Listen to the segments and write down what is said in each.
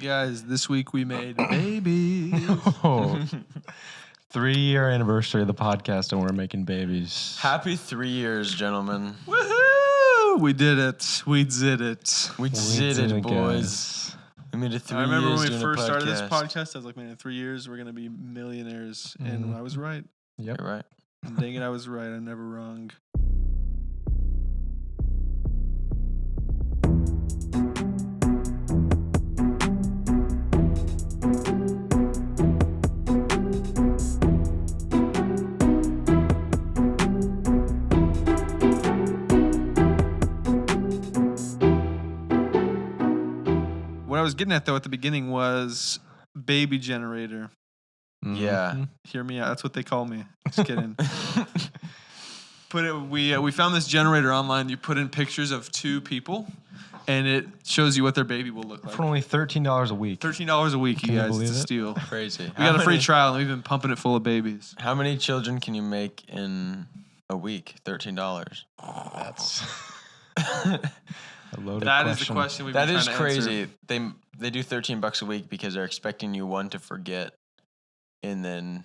Guys, this week we made babies. Oh, 3-year anniversary of the podcast, and we're making babies. Happy 3 years, gentlemen. Woohoo! We did it. We did it. We did it, boys. We made it 3 years. I remember when we doing a first started this podcast. podcast, I was like, man, in 3 years, we're going to be millionaires. And Mhm. I was right. Yep. You're right. And dang it, I was right. I'm never wrong. What I was getting at, though, at the beginning was baby generator. Yeah. Mhm. Hear me out. That's what they call me. Just kidding. We found this generator online. You put in pictures of two people, and it shows you what their baby will look like. For only $13 a week. $13 a week, Can you you guys. believe It's a it? steal. Crazy. We got a free trial, and we've been pumping it full of babies. How many children can you make in a week? $13. That's a loaded That is question. the question we've That been is trying to answer. crazy. They do $13 a week because they're expecting you to forget, and then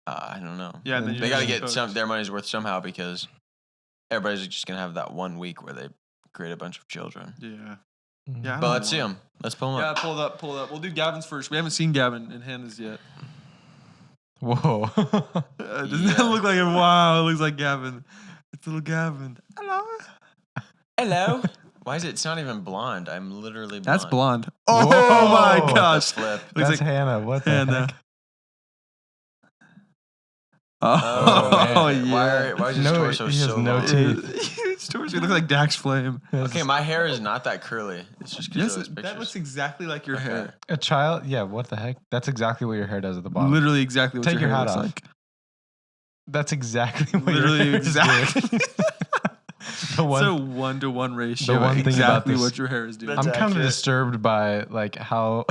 I don't know. Yeah, then They They you're got to just get hooked. their money's worth somehow because everybody's just gonna have that 1 week where they create a bunch of children. Yeah. Mhm. Yeah. I But don't let's see know. them. Let's pull them Yeah, up. pull it up. Pull it up. We'll do Gavin's first. We haven't seen Gavin and Hannah's yet. Whoa. Doesn't Yeah. that look like it? Wow, it looks like Gavin. It's little Gavin. Hello. Hello. Why is it? It's not even blonde. I'm literally blonde. That's blonde. Oh Whoa. my Let's gosh. flip. Looks That's like Hannah. What the Hannah. heck? Oh, man. yeah. Why is his No, torso he has so no long? teeth. It's torso. You look like Dax Flame. Okay, my hair is not that curly. It's just because Yes, of those pictures. that looks exactly like your Okay. hair. A child? Yeah, what the heck? That's exactly what your hair does at the bottom. Literally exactly what Take your your hair hat looks off. like. That's exactly what Literally your hair is doing. exactly. The one, So 1-to-1 ratio. the one thing about exactly this- what your hair is doing. That's I'm kind of accurate. disturbed by like how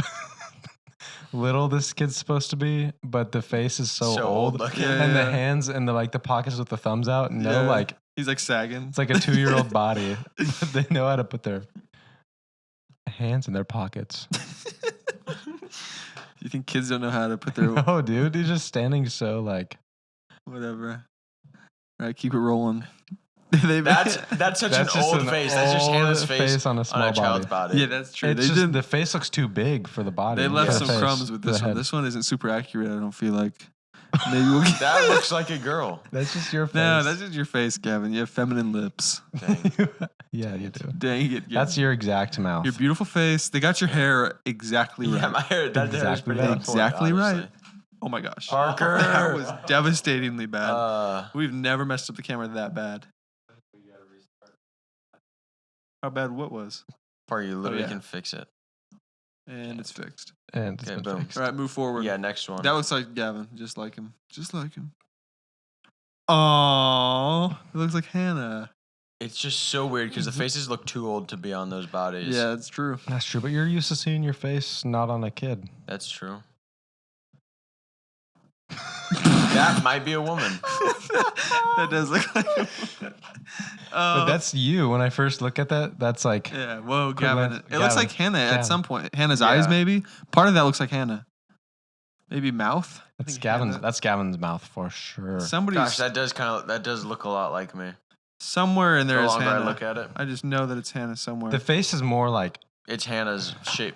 little this kid's supposed to be, but the face is so, old. looking. Yeah. And the hands and the pockets with the thumbs out. No, Yeah. like He's like sagging. it's like a 2-year-old body. But they know how to put their hands in their pockets. You think kids don't know how to put their No, dude, he's just standing so like. whatever? All right, keep it rolling. They That's such That's an just old an face. That's just old Hannah's face on a small child's body. yeah, that's true. It's They just did. the face looks too big for the body. They left for some the face, crumbs with for the this one. head. This one isn't super accurate. I don't feel like. Maybe we'll get That looks like a girl. That's just your face. No, that's just your face, Gavin. You have feminine lips. Dang. Yeah, you do. Dang it. Gavin. That's your exact mouth. your beautiful face. They got your hair exactly right. Yeah, my hair. That hair is Exactly pretty right. on point, Exactly right. honestly. Oh my gosh. Parker. That was devastatingly bad. Uh, We've never messed up the camera that bad. How bad what was? Parker, you literally yeah. can fix it. And it's fixed. And it's Okay, been boom. fixed. All right, move forward. Yeah, next one. That looks like Gavin. Just like him. Just like him. Oh, it looks like Hannah. It's just so weird because the faces look too old to be on those bodies. Yeah, it's true. That's true, but you're used to seeing your face not on a kid. That's true. That might be a woman. That does look like a woman. But that's you. When I first look at that, that's like yeah. Whoa, Quick Gavin. glance- It looks Gavin. like Hannah Gavin. at some point. Hannah's Yeah. eyes, maybe. Part of that looks like Hannah. Maybe mouth. I that's think Gavin's. Hannah- That's Gavin's mouth for sure. Somebody's Gosh, that does look a lot like me. somewhere in there The is longer Hannah. I look at it, I just know that it's Hannah somewhere. The face is more like it's Hannah's shape.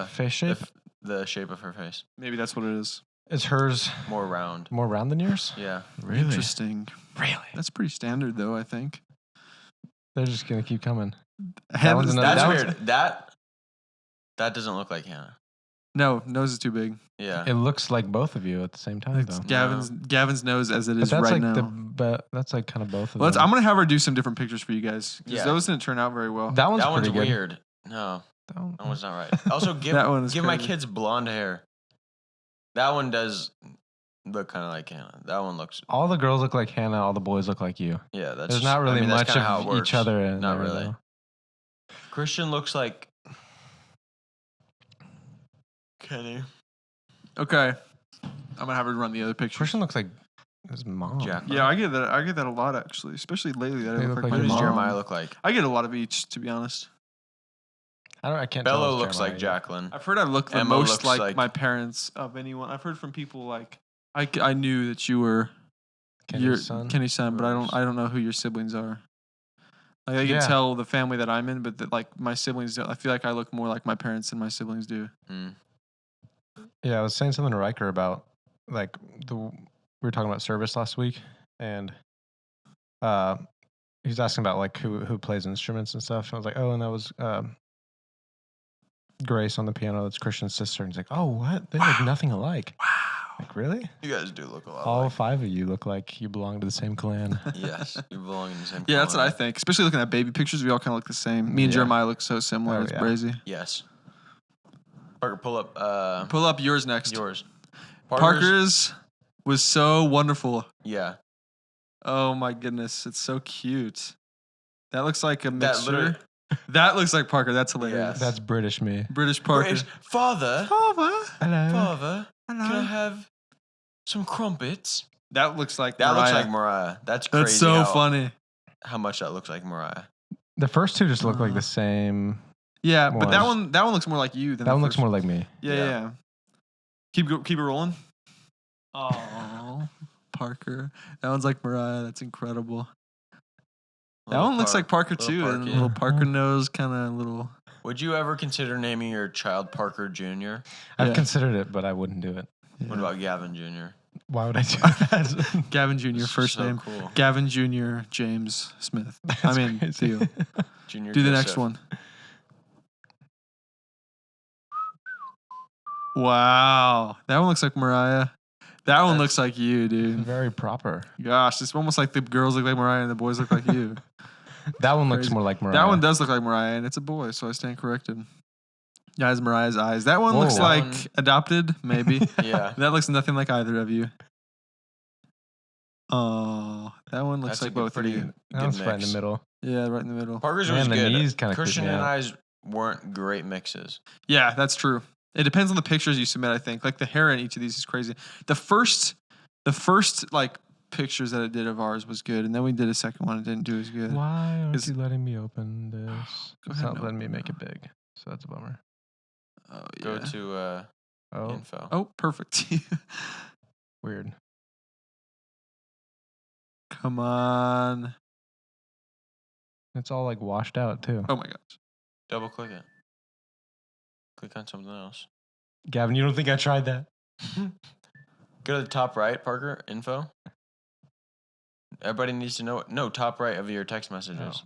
face shape. The shape of her face, Maybe that's what it is. Is hers more round. more round than yours? Yeah. Really? Interesting. Really? That's pretty standard, though. I think. They're just gonna keep coming. Hannah's, one's That's that one's- weird. That doesn't look like Hannah. No, nose is too big. Yeah. It looks like both of you at the same time, It's though. Gavin's nose as it But is that's right like now. but that's like kind of both of Well, them. I'm gonna have her do some different pictures for you guys because Yeah. those didn't turn out very well. That one's That one's pretty good. weird. No, That one- that one's not right. Also, give That one is my crazy. kids blonde hair. That one does look kind of like Hannah. That one looks. All the girls look like Hannah. All the boys look like you. Yeah, that's. There's not really that's much kinda how it of works. each other in Not there, really. though. Christian looks like Kenny. Okay, I'm gonna have her run the other pictures. Christian looks like his mom. Jack. Yeah, I get that. I get that a lot actually, especially lately. That I They look look like like my Who your does mom. Jeremiah look like? I get a lot of each, to be honest. I can't tell. Bella it's looks like Jeremiah yet. Jacqueline. I've heard I look the Emma most looks like, like- my parents of anyone. I've heard from people like I knew that you were your Kenny's son. Kenny's son, but Yours. I don't know who your siblings are. Like I can Yeah. tell the family that I'm in, but that like my siblings, I feel like I look more like my parents than my siblings do. Mm. Yeah, I was saying something to Riker about like we were talking about service last week, and he was asking about like who plays instruments and stuff. And I was like, oh, and that was Grace on the piano. That's Christian's sister. And he's like, oh, what? They look nothing alike. Wow. Like, really? You guys do look a lot All alike. 5 of you look like you belong to the same clan. Yes, you belong in the same. Yeah, that's what I clan. think. Especially looking at baby pictures, we all kind of look the same. Me and Yeah. Jeremiah look so similar. Oh, It's yeah. crazy. Yes. Parker, pull up. Pull up yours next. Yours. Parker's was so wonderful. Yeah. Oh my goodness, it's so cute. That looks like a That mixture. literally- That looks like Parker. That's hilarious. Yes. That's British me. British Parker. British. Father. Papa. Hello. Father. Hello. Can I have some crumpets? That looks like That Mariah. looks like Mariah. That's crazy. That's so funny. How much that looks like Mariah. The first two just look like Uh, the same. Yeah, but that Was. one looks more like you than That the one looks first more like me. Yeah, Yeah. yeah. Keep it rolling. Oh, Parker. That one's like Mariah. That's incredible. That Little one looks like Parker little too. And Parky. little Parker nose, kind of little. Would you ever consider naming your child Parker Jr.? I've Yeah. considered it, but I wouldn't do it. What about Gavin Jr.? Why would I do that? Gavin Jr. First So name. cool. Gavin Jr. James Smith. That's I mean, crazy. Theo. Junior Do the Joseph. next one. Wow, that one looks like Mariah. That one That's- looks like you, dude. Very proper. Gosh, it's almost like the girls look like Mariah and the boys look like you. That one looks Crazy. more like Mariah. That one does look like Mariah, and it's a boy, so I stand corrected. Yeah, has Mariah's eyes. That one looks Whoa. like That one- adopted, maybe. Yeah. That looks nothing like either of you. Oh, that one looks That's a like good- both of pretty you. That one's good right in the mix. middle. Yeah, right in the middle. Parker's Man, was the good. knees kinda creep Christian me and out. I's weren't great mixes. Yeah, that's true. It depends on the pictures you submit, I think. Like the hair in each of these is crazy. The first like pictures that it did of ours was good, and then we did a second one and didn't do as good. Why aren't Is- you letting me open this? Go It's ahead, not letting me open make it. it big, so that's a bummer. Oh, Go yeah. to Oh, info. Oh, perfect. weird. Come on. It's all like washed out too. Oh my gosh. Double click it. Click on something else. Gavin, you don't think I tried that? Go to the top right, Parker. Info. Everybody needs to know. No, top right of your text messages.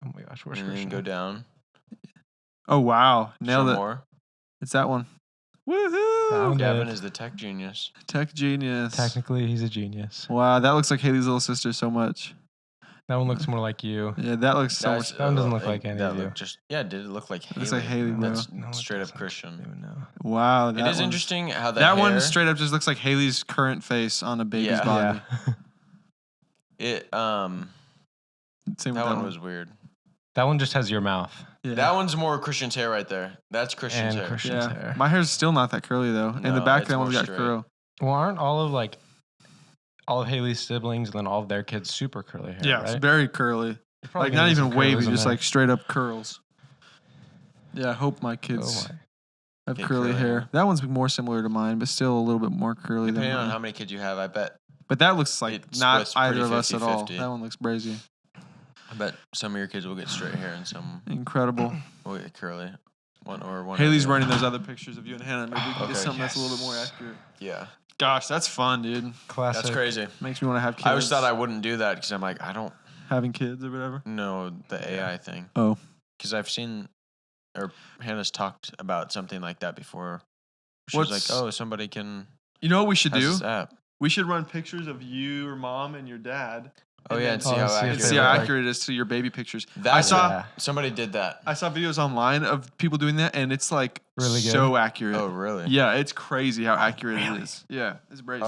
Oh my gosh, where's And then Christian? go down. Oh wow. Nailed Show it. more. It's that one. Found Woohoo! it. Gavin is the tech genius. Tech genius. Technically, he's a genius. Wow, that looks like Haley's little sister so much. That one looks more like you. Yeah, that looks so That's- much. That one doesn't look it- like any that of you. looked Just did it look like Haley? Looks like Haley, bro. That's No, it straight up doesn't. Christian. Even know. Wow, that It is one- interesting how That one hair, straight up just looks like Haley's current face on a baby's Yeah. body. Yeah. It Same that with one was weird. That one just has your mouth Yeah. That one's more Christian's hair right there. That's Christian's and hair. Christian's yeah. hair. My hair's still not that curly though. In the No, back, it's that one's more got straight. curl. Well, aren't all of Haley's siblings and then all of their kids super curly hair? Yeah, right? it's very curly. You're probably Like gonna not get even some wavy, curlies in just there. like straight up curls. Yeah, I hope my kids Oh my. have Get curly curly hair. hair. That one's more similar to mine, but still a little bit more curly Depending than on mine. how many kids you have, I bet But that looks like it not splits either pretty of us at all. 50-50. That one looks brazy. some of your kids will get straight hair and some Incredible. will get curly. One or one. Haley's or the running other. those other pictures of you and Hannah. Maybe we can get Okay. something that's a little bit more Yes. accurate. Yeah, Gosh, that's fun, dude. Classic. that's crazy. Makes me want to have kids. I always thought I wouldn't do that because I'm like, I don't having kids or whatever. know the AI thing. Oh. Because I've seen, or Hannah's talked about something like that before. She was like, What's- oh, somebody can You know what we should has do? this app. We should run pictures of you or mom and your dad. Oh and yeah, then- and see Oh, how see if And accurate. they see how look like- accurate it is to your baby pictures. That I saw Yeah. somebody did that. I saw videos online of people doing that, and it's like Really good? so accurate. Oh really? Yeah, it's crazy how accurate really? it is. Yeah, it's crazy.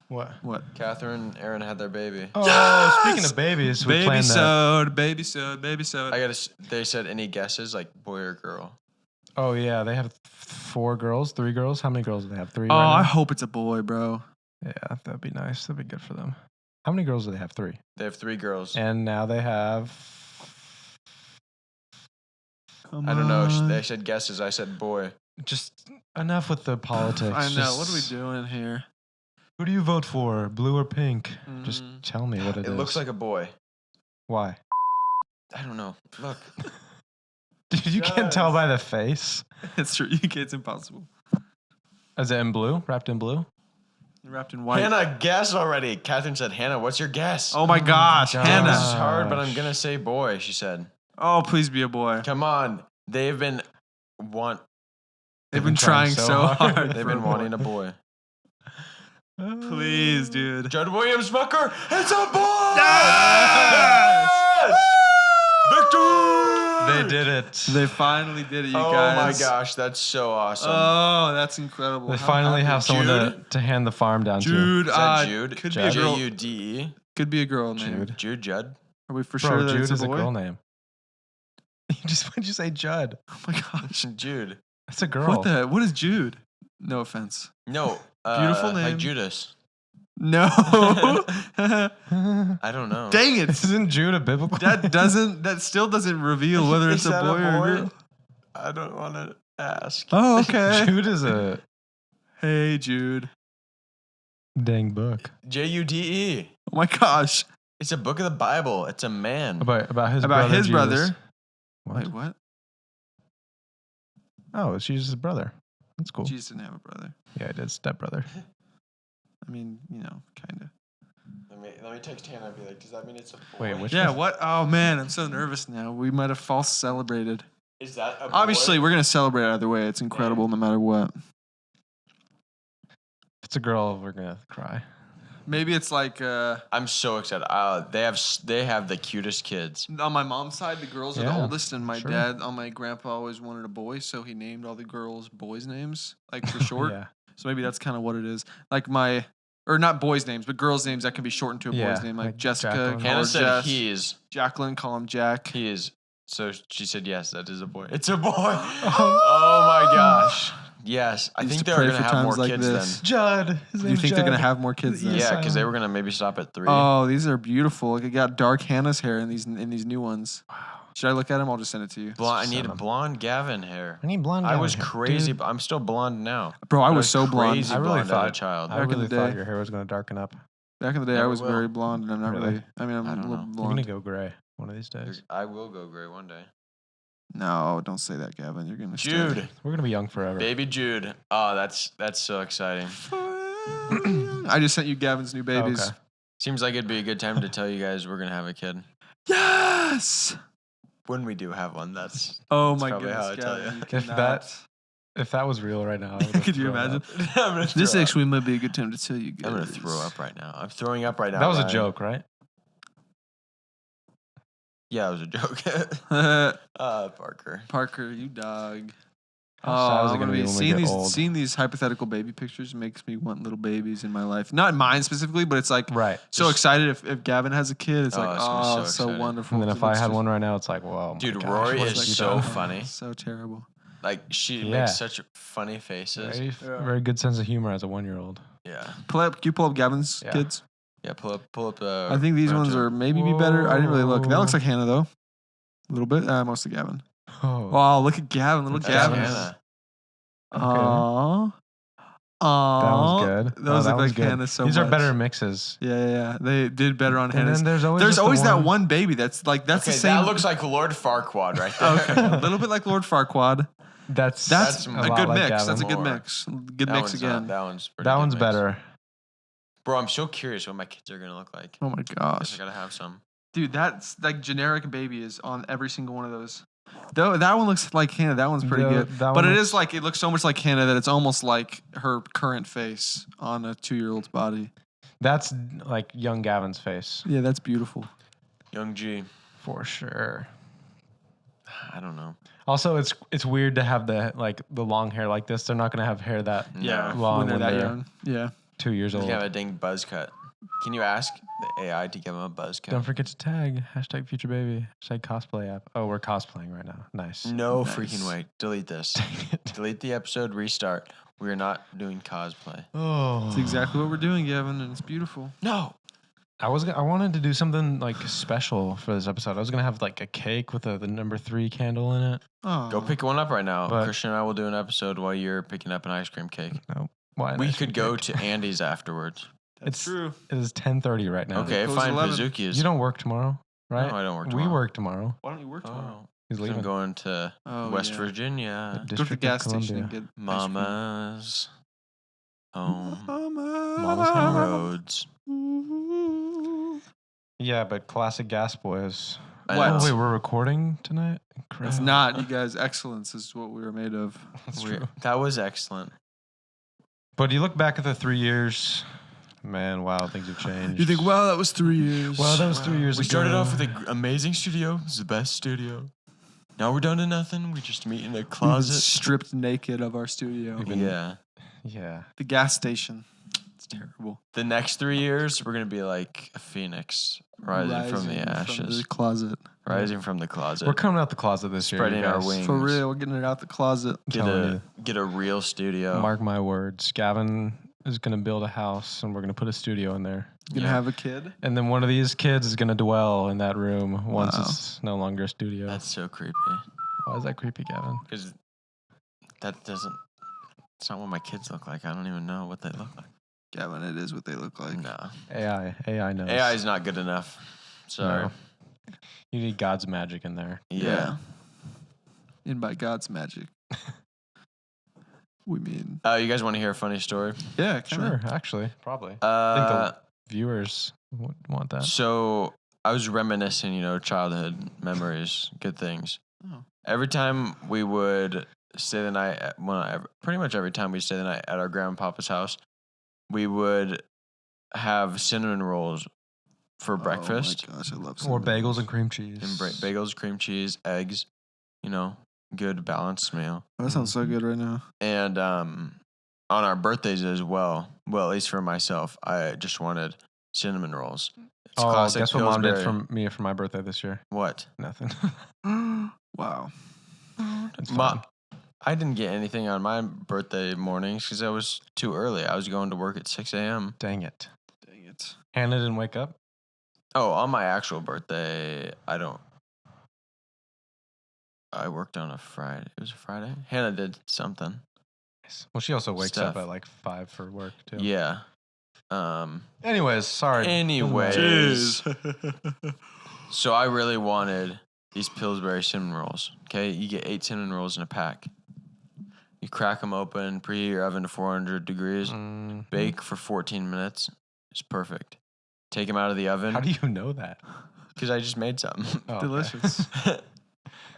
What? What? Catherine and Aaron had their baby. Oh, Yes! speaking of babies, we Baby planned that. sewed, baby sewed, baby sewed. I gotta. They said any guesses, like boy or girl. Oh yeah, they have 3 girls. How many girls do they have? 3. Oh, right I now? hope it's a boy, bro. Yeah, that'd be nice. That'd be good for them. How many girls do they have? 3. They have 3 girls. And now they have Come I don't know. on. They said guesses. I said boy. Just enough with the politics. I know. What are we Just- doing here? Who do you vote for, blue or pink? Just Mm. tell me what It it is. looks like a boy. Why? I don't know. Look. Dude, you can't tell by the face. It's true. It's impossible. Is it in blue? Wrapped in blue? Wrapped in white. Hannah, guess already. Catherine said, Hannah, what's your guess? Oh my gosh, gosh. This Hannah. is hard, but I'm Gosh. going to say boy, she said. Oh, please be a boy. Come on. They've been They've been trying so hard. They've for been a boy. wanting a boy. Please, dude. Judd Williams Smucker, it's a boy! Yes! Yes! Victory! They did it. They finally did it, you Oh guys. my gosh, that's so awesome. Oh, that's incredible. They How finally happy- have someone to, Jude? to hand the farm down Jude. Is that Jude? Could be a girl. Jude? Could be a girl to. name. Jude. Jude Judd? Are we for Bro, sure that Jude it's is a a boy? girl name. Why'd you say Judd? Oh my gosh. Jude. That's a girl. What the? What is Jude? No offense. No. Beautiful name. Like Judas. No. I don't know. Dang it. Isn't Jude a biblical? That still doesn't reveal whether it's Is a that boy or a girl. I don't want to ask. Oh, okay. Jude is a Hey, Jude. dang book. Jude. Oh my gosh. It's a book of the Bible. It's a man. About his About brother. his Jesus. brother. What? Wait, what? Oh, it's Jesus' brother. That's cool. Jesus didn't have a brother. Yeah, it is stepbrother. I mean, kind of. Let me text Hannah and be like, does that mean it's a boy? Wait, which Yeah, one? what? Oh, man, I'm so nervous now. We might have false celebrated. Is that a boy? Obviously, we're going to celebrate either way. It's incredible no matter what. If it's a girl, we're gonna cry. Maybe it's like I'm so excited. They have the cutest kids. on my mom's side, the girls are the Yeah, oldest, and my sure. dad, on my grandpa, always wanted a boy, so he named all the girls boys' names, like for short. Yeah. So maybe that's kind of what it is. Like or not boys' names, but girls' names that can be shortened to a Yeah, boy's name, like like Jessica, Jacqueline. call Hannah her said Jess. he is. Jacqueline, call him Jack. He is. So she said yes. That is a boy. It's a boy. Oh my gosh. Yes, I Used think to they're pray gonna for have times more like kids this. then. Judd. His Do you think they're gonna have more kids? Then? Yes. Yeah, because they Asylum. were gonna maybe stop at 3. Oh, these are beautiful. Like it got dark Hannah's hair in these new ones. Wow. Should I look at them? I'll just send it to you. I need Send 'em. blonde Gavin hair. I need blonde. I down was here. crazy, Dude, but I'm still blonde now. Bro, I But was so blonde. crazy I really blonde as a thought- child. I Back in really the thought day. your hair was gonna darken up. Back in the day, I Never was will. very blonde, and I'm not Really? really. I mean, I'm I a don't little know. You're blonde. gonna go gray one of these days. I will go gray one day. No, don't say that, Gavin. You're gonna stay. Jude, We're gonna be young forever. baby Jude. Oh, that's so exciting. I just sent you Gavin's new babies. Okay. Seems like it'd be a good time to tell you guys we're gonna have a kid. Yes. When we do have one, that's Oh That's my probably how goodness, I tell you. Gavin. You If cannot. that- If that was real right now, I would've Could you thrown imagine? up. I'm gonna This throw up. actually might be a good time to tell you guys. I'm gonna throw up right now. I'm throwing up right now. That was a Ryan. joke, right? Yeah, it was a joke. Parker. Parker, you dog. How sad is it I'm gonna gonna be be when we seeing get these old? seeing these hypothetical baby pictures makes me want little babies in my life. Not mine specifically, but it's like Right. so Just- excited if Gavin has a kid. It's Oh, like it's gonna be oh, so so exciting. wonderful. And then It if I looks had just- one right now, it's like, whoa. Dude, my gosh, Rory what is have you so done? funny. so terrible. Like she Yeah. makes such funny faces. Very, Yeah. very good sense of humor as a 1-year-old. Yeah. Can you pull up Gavin's Yeah. kids? Yeah. Pull up. I think these ones are maybe be better. I didn't really look. That looks Whoa. like Hannah though. A little bit. Mostly Gavin. Oh. Wow, look at Gavin, little That's Gavin. Hannah. Aww. That was good. Those Oh, that look was like good. Hannah so These much. are better mixes. Yeah. They did better on And Hannah's. then there's always There's just the always that one baby that's like that's Okay, the same. that looks like Lord Farquaad right there. okay, a little bit like Lord Farquaad. That's That's a a, lot good like mix. Gavin. That's a good More. mix. Good That mix one's again. That one's pretty That good one's mix. better. Bro, I'm so curious what my kids are gonna look like. Oh my Guess gosh, I gotta have some. dude, that's like generic baby is on every single one of those. Though that one looks like Hannah. That one's pretty good. That But one it looks- is like it looks so much like Hannah that it's almost like her current face on a 2-year-old's body. That's like young Gavin's face Yeah, that's beautiful. Young G. for sure. I don't know. Also, it's weird to have the long hair like this. They're not gonna have hair that Yeah. long when they're that they're young. Yeah. 2 years He's old. gonna have a dang buzz cut. Can you ask the AI to give him a buzz cut? Don't forget to tag #FutureBaby #cosplay app. Oh, we're cosplaying right now. Nice. No Nice. freaking way. Delete this. Dang it. Delete the episode. Restart. We are not doing cosplay. Oh, That's exactly what we're doing, Gavin, and it's beautiful. No. I wanted to do something like special for this episode. I was gonna have like a cake with the number 3 candle in it. Oh, Go pick one up right now. But- Christian and I will do an episode while you're picking up an ice cream cake. No, why? an We ice could cream go cake? to Andy's afterwards. That's it's- true. It is 10:30 right now. Okay, close at fine. 11. Pazuki is. You don't work tomorrow, right? No, I don't work We tomorrow. work tomorrow. Why don't you work tomorrow? Oh, He's 'cause I'm leaving. going to Oh, West yeah. Virginia. Go to the District gas of station Columbia. and get ice cream. Mama's home. Mama's home. Roads. Yeah, but classic Gas Boys. I What? know. Oh, wait, we're recording tonight? Crap. It's not, you guys. Excellence is what we were made of. That's We- true. That was excellent. But you look back at the 3 years, man, wow, things have changed. You think, wow, that was 3 years. Wow, that was 3 years We ago. started off with an amazing studio. It's the best studio. Now we're down to nothing. We just meet in a We've been closet. stripped naked of our studio. We've been- Yeah. Yeah. The gas station. It's terrible. The next 3 years, we're gonna be like a phoenix rising from the ashes, the closet. rising from the closet. We're coming out the closet this year. Spreading you our guys. wings. For real, we're getting it out the closet. Get telling get a real studio. Mark my words. Gavin is going to build a house and we're going to put a studio in there. Gonna Yeah. have a kid. And then one of these kids is going to dwell in that room once Wow. it's no longer a studio. That's so creepy. Why is that creepy, Gavin? Because that doesn't. It's not what my kids look like. I don't even know what they look like. Gavin, it is what they look like. No, AI knows. AI is not good enough. Sorry. No. You need God's magic in there. Yeah. And by God's magic. We mean. You guys want to hear a funny story? Yeah, kinda. Sure, actually, probably. Uh, Viewers would want that. so I was reminiscing, childhood memories, good things. Oh. Every time we would stay the night, pretty much every time we stay the night at our grandpapa's house, we would have cinnamon rolls for breakfast. Oh my gosh, I love Or cinnamon bagels rolls. and cream cheese. And bagels, cream cheese, eggs, good balanced meal. Oh, that sounds so good right now. And on our birthdays as well, at least for myself, I just wanted cinnamon rolls. It's Oh, classic guess what mom did Pillsbury. for my birthday this year? What? Nothing. Wow. It's Ma- fine. I didn't get anything on my birthday mornings because I was too early. I was going to work at 6 a.m. Dang it. Dang it. Hannah didn't wake up? Oh, on my actual birthday, I worked on a Friday. It was a Friday. Hannah did something. Nice. Well, she also wakes up Stuff. at like 5 for work, too. Yeah. Anyways, sorry. Anyways. Jeez. So I really wanted these Pillsbury cinnamon rolls. Okay, you get 8 cinnamon rolls in a pack. You crack them open, preheat your oven to 400 degrees, Mm, bake for 14 minutes. It's perfect. Take them out of the oven How do you know that? because I just made some. Oh, okay. Delicious.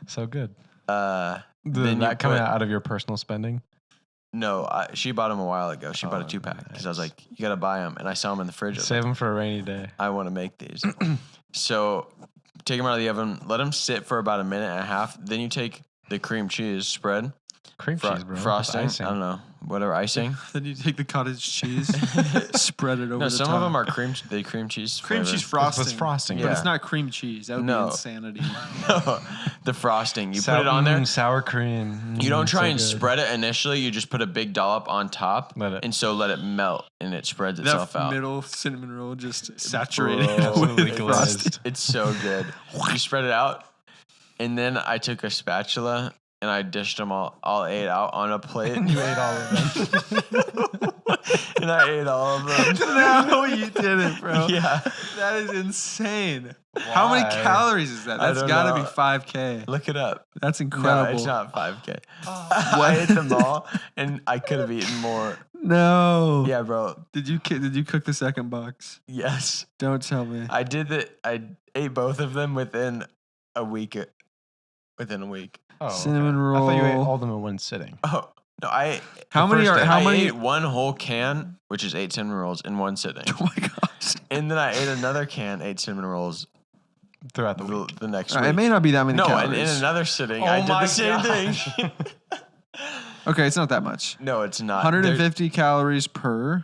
So good. Then Did you that come put- out of your personal spending? No, she bought them a while ago. She bought a Oh, 2-pack because I was nice. like, you gotta buy them, and I saw them in the fridge. I was Save them for a rainy day. I want to make these. So take them out of the oven, let them sit for about a minute and a half. Then you take the cream cheese spread, Cream cheese, bro. with frosting, icing. I don't know, whatever icing. Then you take the cottage cheese, spread it over No, the some top. of them are cream cheese. cream cheese flavored. frosting. With frosting. But Yeah. it's not cream cheese. That would No. be insanity. No, the frosting. You put it on there. Sour cream. You don't try so and good. spread it initially. You just put a big dollop on top, Let it- and so let it melt, and it spreads itself That out. middle cinnamon roll just saturated. Bro, Absolutely it's- glazed. It's so good. You spread it out, and then I took a spatula and I dished them all 8 out on a plate. You ate all of them. And I ate all of them. No, you didn't, bro. Yeah. That is insane. How many Why? calories is that? I That's don't got to know. be 5K. Look it up. That's No, incredible. it's not 5K. I ate them all, and I could have eaten more. No. Yeah, bro. Did you cook the second box? Yes. Don't tell me. I did that. I ate both of them within a week. Within a week. Oh, Cinnamon I thought you ate roll. all of them in one sitting. Oh, no. I How many first are? day. How I many? ate one whole can, which is 8 cinnamon rolls, in one sitting. Oh my gosh. And then I ate another can, 8 cinnamon rolls, Throughout the week. the next All right, it week. may not be that many No, and calories. in another sitting, Oh I did my the same gosh. thing. Okay, it's not that much. No, it's not. 150 calories per.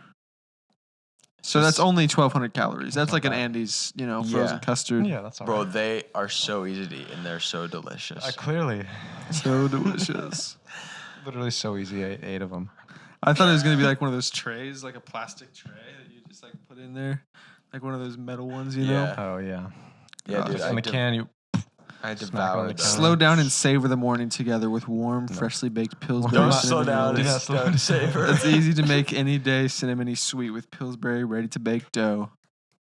So that's Just- only 1,200 calories. That's Not like an bad. Andy's, frozen Yeah. custard. Yeah, that's all Bro, right. they are so easy to eat, and they're so delicious. Clearly. So delicious. Literally so easy. I ate 8 of them. I thought it was gonna be like one of those trays, like a plastic tray that you just like put in there. Like one of those metal ones, you Yeah. Oh yeah. Yeah, dude. In the can, you I smack on the devoured can. that. Slow down and savor the morning together with warm, No. freshly baked Pillsbury Don't not- slow cinnamon down. Do rolls. not slow Don't down. savor. It's easy to make any day cinnamony sweet with Pillsbury ready to bake dough.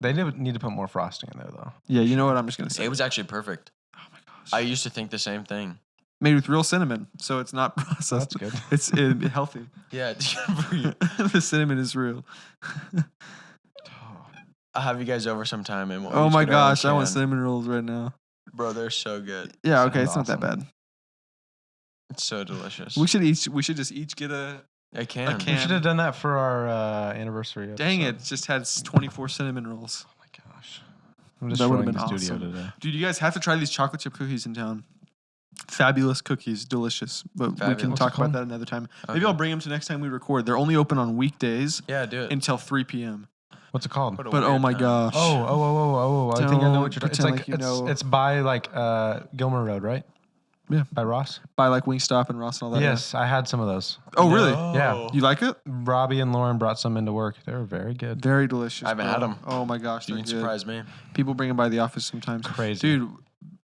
They need to put more frosting in there though. Yeah, you know what? I'm just gonna say. It was actually perfect. Oh my gosh. I used to think the same thing. Made with real cinnamon, so it's not So processed. that's good. It's healthy. Yeah. The cinnamon is real. I'll have you guys over sometime and we'll Oh each my get our own gosh, I want can. cinnamon rolls right now. Bro, they're so good. Yeah, okay, Sounds it's not that awesome. bad. It's so delicious. We should just each get a. I can. can. We should have done that for our anniversary. Dang episode. it! Just had 24 cinnamon rolls. Oh my gosh. I'm That would've destroying been the studio awesome. today. Dude, you guys have to try these chocolate chip cookies in town. Fabulous cookies, delicious. But we can Fabulous. What's talk it about called? that another time. Maybe Okay. I'll bring them to next time we record. They're only open on weekdays Yeah, do it. until 3 p.m. What's it called? What a But oh weird my time. gosh. I think I know Don't what you're talking. It's pretend like, like you it's, know. it's by like Gilmer Road, right? Yeah. By Ross. By like Wingstop and Ross and all that. Yes, I had some of those. Oh, really? Yeah. You like it? Robbie and Lauren brought some into work. They were very good. Very delicious. I haven't bro. had 'em. Oh my gosh, You they're can good. surprise me. People bring them by the office sometimes. Crazy. Dude,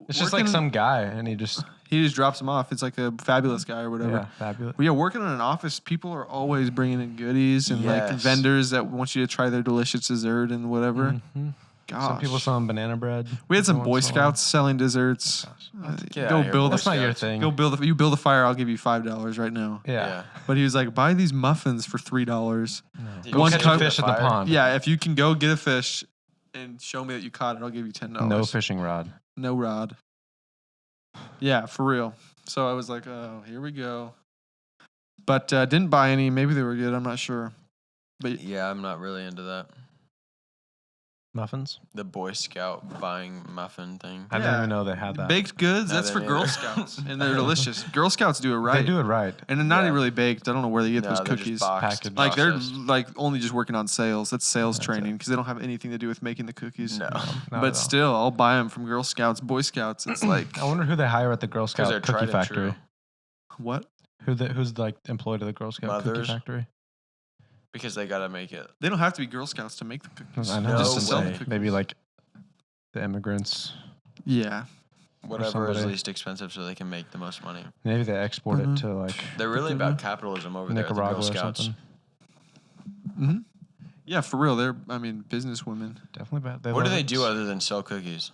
It's just like working- some guy, and he just he just drops them off. It's like a fabulous guy or whatever. yeah, fabulous. Well, yeah, working in an office, people are always bringing in goodies and like Yes. vendors that want you to try their delicious dessert and whatever. Mhm. Gosh. Some people selling banana bread. we had some every Boy once in a while. Scouts selling desserts. Get Go outta here, build. Boy That's not your Scouts. thing. Go build. You build a fire. I'll give you $5 right now. Yeah. But he was like, buy these muffins for $3. Did Go One catch cut- a fish at the fire? pond. Yeah, if you can go get a fish and show me that you caught it, I'll give you $10. No fishing rod. No rod. Yeah, for real. So I was like, oh, here we go. But didn't buy any. Maybe they were good. I'm not sure. But Yeah, I'm not really into that. Muffins. The Boy Scout buying muffin thing. I didn't Yeah. even know they had that. baked goods, I that's for didn't Girl either. Scouts. And they're delicious. Girl Scouts do it right. They do it right. And they're not Yeah. really baked. I don't know where they get No, those they're just cookies. boxed, Packaged. Like they're processed. like only just working on sales. That's sales That's training because they don't have anything to do with making the cookies. No. Not at But all. still, I'll buy them from Girl Scouts, Boy Scouts. It's like I wonder who they hire at the Girl Because Scout they're Cookie tried and Factory. true. what? Who's like employed at the Girl Scout Mothers. Cookie Factory? Because they gotta make it. They don't have to be Girl Scouts to make the cookies. I know. Just to No sell the way. cookies. Maybe like the immigrants. Yeah. Whatever is somebody. least expensive so they can make the most money. Maybe they export Mhm. it to like They're really about capitalism over there at the Nicaragua Girl or Scouts. something. hmm Yeah, for real. They're business women. Definitely bad. What do love they it. do other than sell cookies?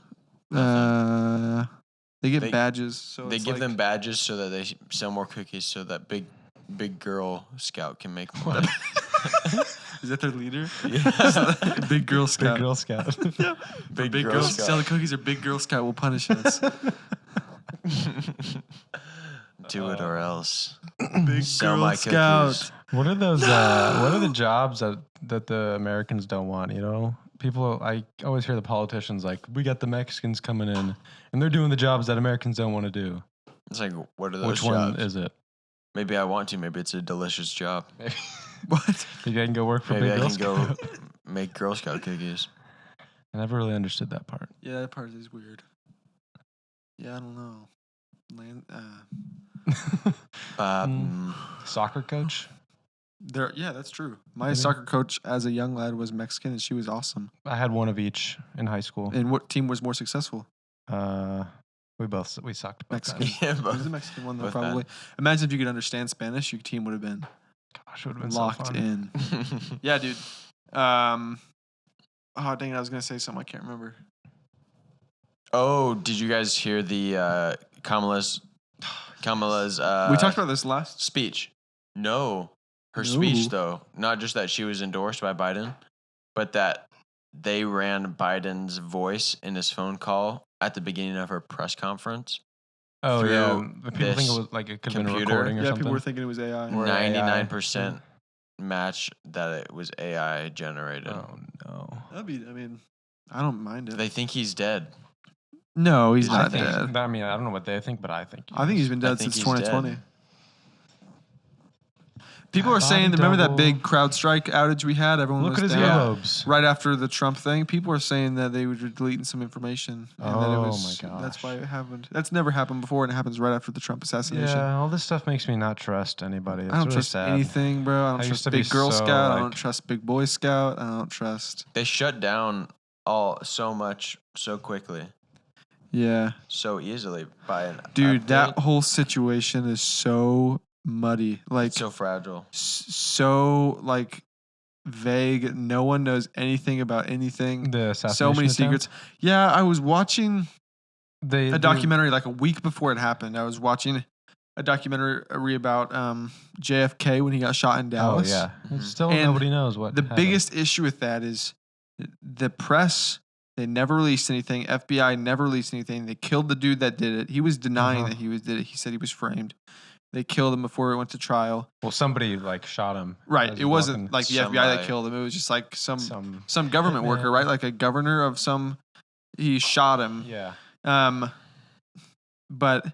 They get They- badges. So They it's give like, them badges so that they sell more cookies so that big Girl Scout can make more. Is that their leader? Yeah. Big Girl Scout. Big Girl Scout. Big Big Girl Girl Scout. Sell the cookies or Big Girl Scout will punish us. Do it or else. Big Sell Girl my Scout. cookies. What are those? What are the jobs that the Americans don't want? You know, people. I always hear the politicians like, "We got the Mexicans coming in, and they're doing the jobs that Americans don't want to do." It's like, what are those Which jobs? one is it? Maybe I want to. Maybe it's a delicious job. What? Maybe I can go work for Maybe Big I Girl can go Scout. make Girl Scout cookies. I never really understood that part. Yeah, that part is weird. Yeah, I don't know. Soccer coach. Yeah, that's true. My Really? soccer coach as a young lad was Mexican, and she was awesome. I had one of each in high school. And what team was more successful? We sucked. both Mexican. times. Yeah, It was the but Mexican one, though, both probably. Imagine if you could understand Spanish, your team would have been Gosh, it would have been locked so fun. in. Yeah, dude. Oh, dang it. I was going to say something. I can't remember. oh, did you guys hear the Kamala's we talked about this last. speech? No. Her No. speech, though, not just that she was endorsed by Biden, but that they ran Biden's voice in his phone call at the beginning of her press conference. Oh Through yeah, the people think this it was like it could have been a computer. recording or Yeah, something. people were thinking it was AI. Or AI. 99% match that it was AI generated. Oh no. That'd be, I mean, I don't mind it. They think he's dead. No, he's I not think, dead. I mean, I don't know what they think, but I think. I think he's been I dead think since he's dead. 2020. People are saying, Body remember that double. big CrowdStrike outage we had? Everyone Look was at his down. earlobes. Right after the Trump thing, people are saying that they were deleting some information. And that it Oh was, my That's why gosh. it happened. That's never happened before, and it happens right after the Trump assassination. Yeah, all this stuff makes me not trust anybody. It's I don't really trust sad. anything, bro. I don't I used trust to be Big Girl so, Scout. I like- don't trust Big Boy Scout. I don't trust. They shut down all so much so quickly, Yeah. so easily by an Dude, update. that whole situation is so muddy. Like, It's so fragile. so like vague. No one knows anything about anything. The assassination So many attempt? secrets. Yeah, I was watching They, a documentary like a week before it happened. I was watching a documentary about JFK when he got shot in Oh Dallas. yeah, Mhm. still And nobody knows what. The happened. biggest issue with that is the press. They never released anything. FBI never released anything. They killed the dude that did it. He was denying Uh-huh. that he did it. He said he was framed. They killed him before it went to trial. Well, somebody like shot him. Right. as It wasn't walking- like the FBI that Somebody. killed him. It was just like some some. government hitman. worker, right? Like a governor of some. He shot him. Yeah. But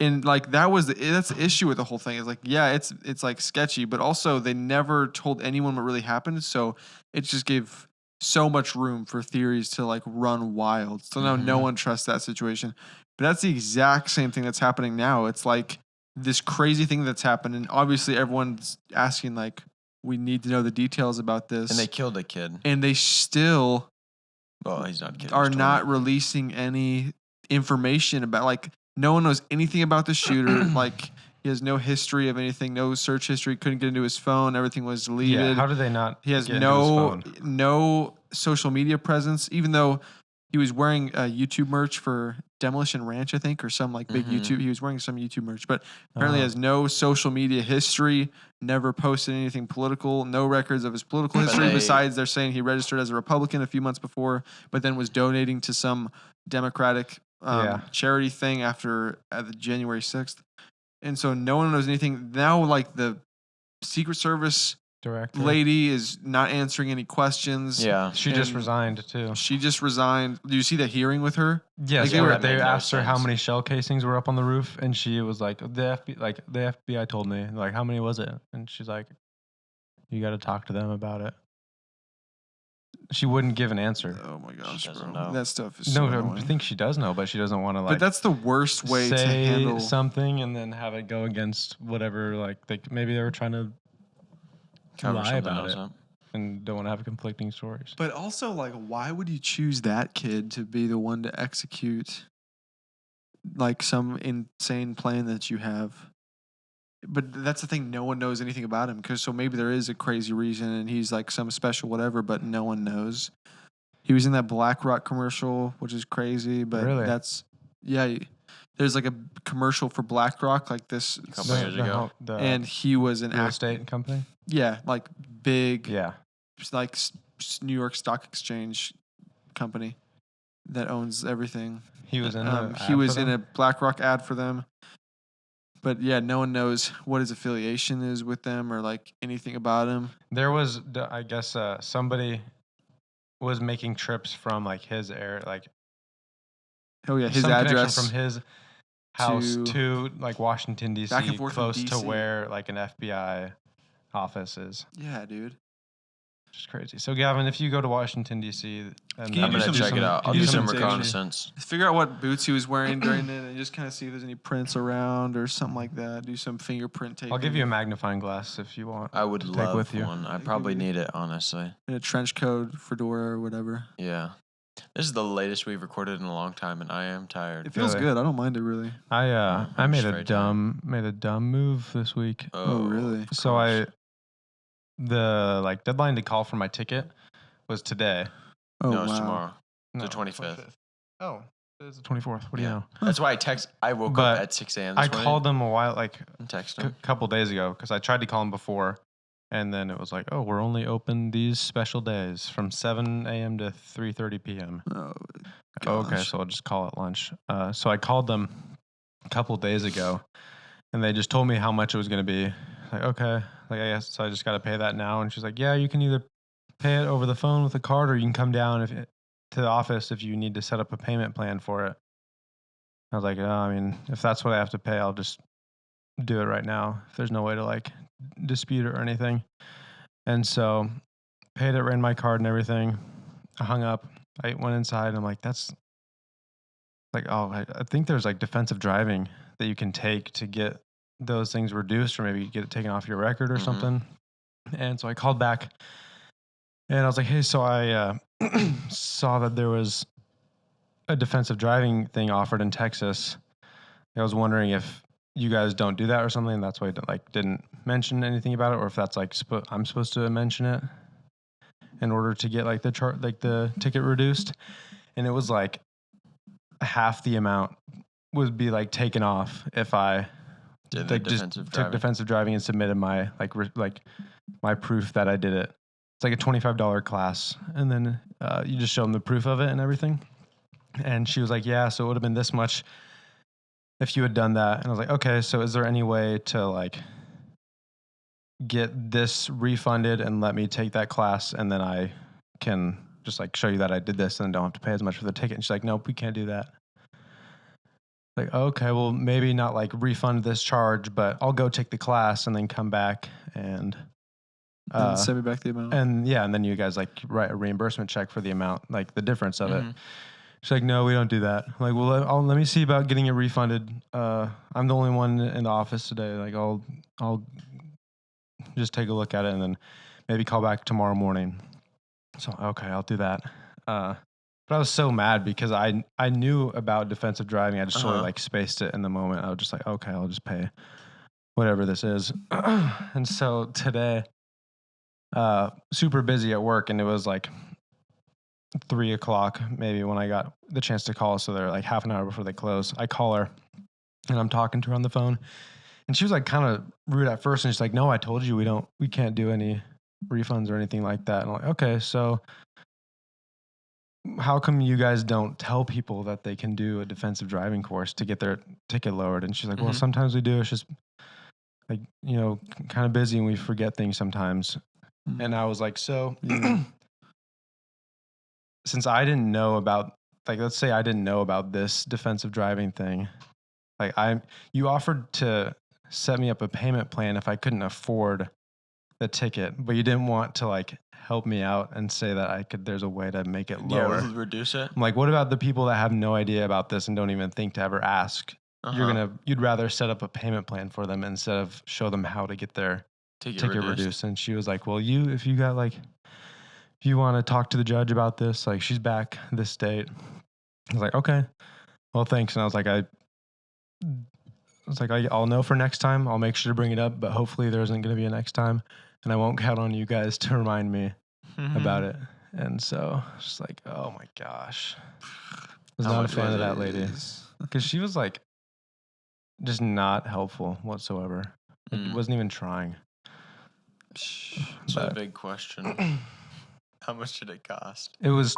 in like that's the issue with the whole thing. Is like, yeah, it's like sketchy, but also they never told anyone what really happened, so it just gave so much room for theories to like run wild. So now no Mhm. one trusts that situation. But that's the exact same thing that's happening now. It's like this crazy thing that's happened, and obviously everyone's asking like, we need to know the details about this, And they killed a kid. and they still Well, he's not a kid. are he's not 20. releasing any information about like no one knows anything about the shooter. Like he has no history of anything, no search history, couldn't get into his phone, everything was Yeah. deleted. How did they not? He has get into his no phone? no social media presence, even though he was wearing YouTube merch for Demolition Ranch, I think, or some like big Mhm. YouTube. He was wearing some YouTube merch, but apparently Uh-huh. has no social media history. Never posted anything political. No records of his political But history. they- Besides, they're saying he registered as a Republican a few months before, but then was donating to some Democratic Yeah. charity thing after the January 6th, and so no one knows anything now. Like the Secret Service Director. lady is not answering any questions. Yeah. She just and- resigned too. She just resigned. Do you see the hearing with her? Yes, Like, they they, were- they That made no asked her how sense. many shell casings were up on the roof, and she was like, the FBI told me, like, how many was it? And she's like, you got to talk to them about it. She wouldn't give an answer. Oh my gosh, doesn't bro. know. That stuff is so No, I annoying. think she does know, but she doesn't want to like But that's the worst way to say handle. something and then have it go against whatever. Like, maybe they were trying to Cover lie something about else it. up. and don't want to have conflicting stories. But also, like, why would you choose that kid to be the one to execute like some insane plan that you have? But that's the thing. No one knows anything about him because so maybe there is a crazy reason and he's like some special whatever, but no one knows. He was in that BlackRock commercial, which is crazy. But Really? that's there's like a commercial for BlackRock like this, A couple years ago. The and he was an real actor. estate company. Yeah, like big, Yeah. like New York Stock Exchange company that owns everything. He was in the He was in a BlackRock ad for them. But yeah, no one knows what his affiliation is with them or like anything about him. There was, I guess, somebody was making trips from like his like Oh yeah, his some connection address. from his house to- to like Washington D.C. Back and forth from close to DC. where like an FBI office is. Yeah, dude. Just crazy. So Gavin, if you go to Washington D.C., and Can you I'm do gonna some- check it out. can I'll you do do some some reconnaissance. Figure out what boots he was wearing during it and just kind of see if there's any prints around or something like that. Do some fingerprint taking. I'll give you a magnifying glass if you want. I would to take love with you. one. I Take probably with you. need it, honestly. in a trench coat, fedora, or whatever. Yeah. This is the latest we've recorded in a long time, and I am tired. It feels Really? good. I don't mind it really. I I'm made just a very dumb move this week. Oh, really? So the like deadline to call for my ticket was today. Oh no, it's wow. tomorrow. No, The 25th. Oh, it's the 24th. What do you Yeah. know? That's why I woke But up at 6 a.m. I this morning called them a while, like and texted a him. couple days ago, because I tried to call them before, and then it was like, oh, we're only open these special days from 7 a.m. to 3:30 p.m. Oh, Okay, gosh. so I'll just call at lunch. So I called them a couple days ago, and they just told me how much it was going to be. Like, okay, like I guess so. I just got to pay that now. And she's like, yeah, you can either pay it over the phone with a card, or you can come down to the office if you need to set up a payment plan for it. I was like, oh, I mean, if that's what I have to pay, I'll just do it right now if there's no way to like dispute it or anything. And so paid it, ran my card and everything. I hung up. I went inside and I'm like, that's like, oh, I think there's like defensive driving that you can take to get those things reduced or maybe get it taken off your record or something. And so I called back and I was like, hey, so I saw that there was a defensive driving thing offered in Texas. I was wondering if you guys don't do that or something. That's why I didn't mention anything about it, or if that's like I'm supposed to mention it in order to get like the ticket reduced. And it was like half the amount would be like taken off if I Did like the just defensive took driving. defensive driving and submitted my my proof that I did it. It's like a $25 class, and then you just show them the proof of it and everything. And she was like, yeah, so it would have been this much if you had done that. And I was like, okay, so is there any way to like get this refunded and let me take that class, and then I can just like show you that I did this and don't have to pay as much for the ticket? And she's like, nope, we can't do that. Like, okay, well, maybe not like refund this charge, but I'll go take the class and then come back and Then send me back the amount. and then you guys like write a reimbursement check for the amount, like the difference of it. Mhm. She's like, no, we don't do that. I'm like, well, let me see about getting it refunded. I'm the only one in the office today. Like, I'll just take a look at it and then maybe call back tomorrow morning. So, okay, I'll do that. But I was so mad because I knew about defensive driving. I just totally like spaced it in the moment. I was just like, okay, I'll just pay whatever this is. And so today, super busy at work, and it was like 3:00 maybe when I got the chance to call. So they're like half an hour before they close. I call her and I'm talking to her on the phone, and she was like kind of rude at first, and she's like, no, I told you we can't do any refunds or anything like that. And I'm like, okay, so how come you guys don't tell people that they can do a defensive driving course to get their ticket lowered? And she's like, well, Mhm. sometimes we do. It's just like, kind of busy and we forget things sometimes. And I was like, so since I didn't know about, like, let's say I didn't know about this defensive driving thing, like you offered to set me up a payment plan if I couldn't afford the ticket, but you didn't want to like help me out and say that there's a way to make it lower. Yeah, reduce it. I'm like, what about the people that have no idea about this and don't even think to ever ask? You'd rather set up a payment plan for them instead of show them how to get their ticket reduced. And she was like, well, if you got like, if you want to talk to the judge about this, like she's back this date. I was like, okay, well, thanks. And I was like, I'll know for next time. I'll make sure to bring it up, but hopefully there isn't going to be a next time, and I won't count on you guys to remind me about it. And so it's like, oh my gosh, I was How not a much fan was of it? that lady because she was like just not helpful whatsoever. Like, Mm. wasn't even trying. So a But big question. How much did it cost? it was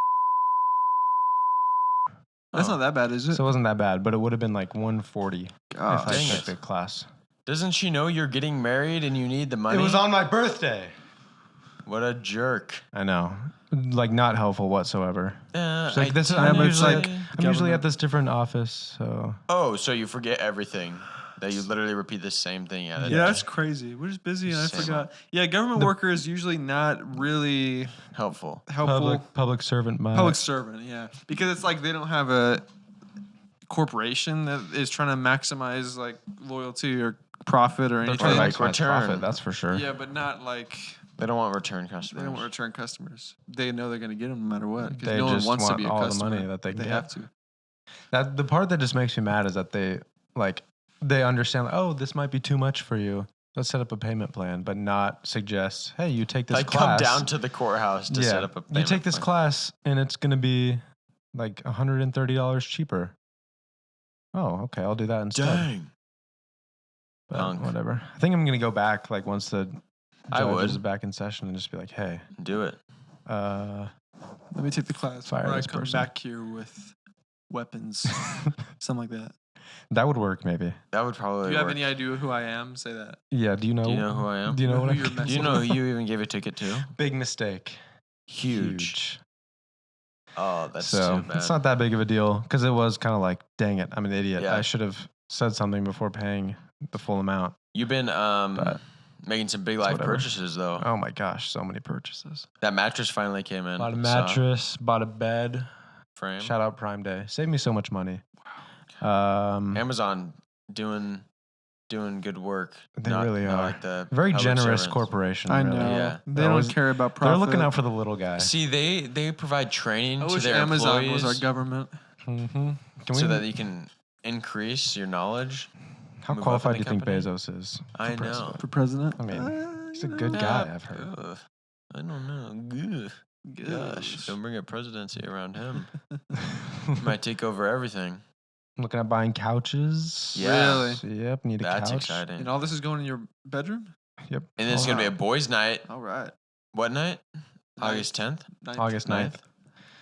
That's Oh. not that bad, is it? so it wasn't that bad, but it would have been like $140 if I dang took it. the class. Doesn't she know you're getting married and you need the money? It was on my birthday. What a jerk. I know, like not helpful whatsoever. She's like, I I'm but it's usually, like I'm usually government. at this different office, so Oh, so you forget everything. That you literally repeat the same thing. Yeah, Yeah, that's crazy. We're just busy and I Same. forgot. Yeah, government worker is usually not really helpful. helpful. public servant. Public servant, yeah. Because it's like they don't have a corporation that is trying to maximize like loyalty or profit or They're anything. trying to like maximize return. profit, that's for sure. Yeah, but not like They don't want return they customers. don't want return customers. They know they're going to get them no matter what. Because They no one just wants to want be a all the customer. money that they They get. have to. That the part that just makes me mad is that they understand. Like, oh, this might be too much for you. Let's set up a payment plan, but not suggest, hey, you take this Like class. come down to the courthouse to set up a payment you take this plan. class and it's going to be like $130 cheaper. Oh, okay, I'll do that instead. Dang. But Punk. whatever. I think I'm going to go back like once the I judge would. is back in session and just be like, hey, Do it. uh, Let me take the class. Fire Or I this come person. back here with weapons, something like that. that would work maybe. That would probably Do you have work. any idea who I am? Say that. Yeah, do you know? Do you know who I am? Do you know Who what you're I Do you know who you even gave a ticket to? Big mistake. Huge. Oh, that's So too bad. it's not that big of a deal because it was kind of like, dang it, I'm an idiot. Yeah. I should have said something before paying the full amount. You've been But making some big it's life whatever. purchases though. Oh my gosh, so many purchases. That mattress finally came in. Bought a Saw mattress, bought a bed. frame. Shout out Prime Day. Saved me so much money. Amazon doing good work. They Not- really not are. like the Very public generous servants. corporation. I really. know. Yeah. They They're don't always- care about profit. They're looking out for the little guy. See, they provide training I to wish their Amazon employees was our government. Mm-hmm. so that you can increase your knowledge. How move up qualified in do you the think company? Bezos is? for I know. president? For president? I mean, he's a good guy, I've heard. Ugh. I don't know. Ugh. Gosh, don't bring a presidency around him. Might take over everything. Looking at buying couches. Yeah. Really? Yep, need a That's couch. exciting. And all this is going in your bedroom? Yep. And this is gonna be a Wow. boys' night. All right. What night? August 10th. August 9th.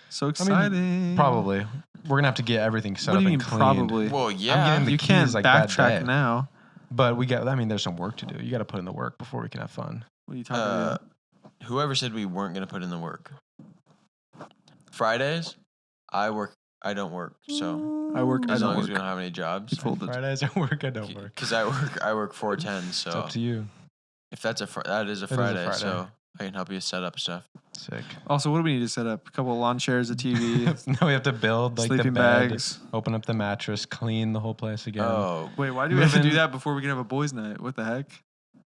So I exciting. mean, probably. We're gonna have to get everything set What up do you and mean cleaned. probably? Well, I'm yeah. getting the You keys can't like that backtrack day. now. But we got. I mean, there's some work to do. You got to put in the work before we can have fun. What are you talking Uh, about? whoever said we weren't gonna put in the work. Fridays, I work. I don't work. So I work. I as long don't as we work. don't have any jobs, You folded. Fridays at work, I don't work. because I work 4/10. It's So up to you. if that's that is a It is a Friday, Friday. so I can help you set up stuff. Sick. Also, what do we need to set up? A couple of lawn chairs, a TV, No, we have to build like sleeping the bed, bags. open up the mattress, clean the whole place again. Oh, Wait, why do we have to do Moving- that before we can have a boys' night? What the heck?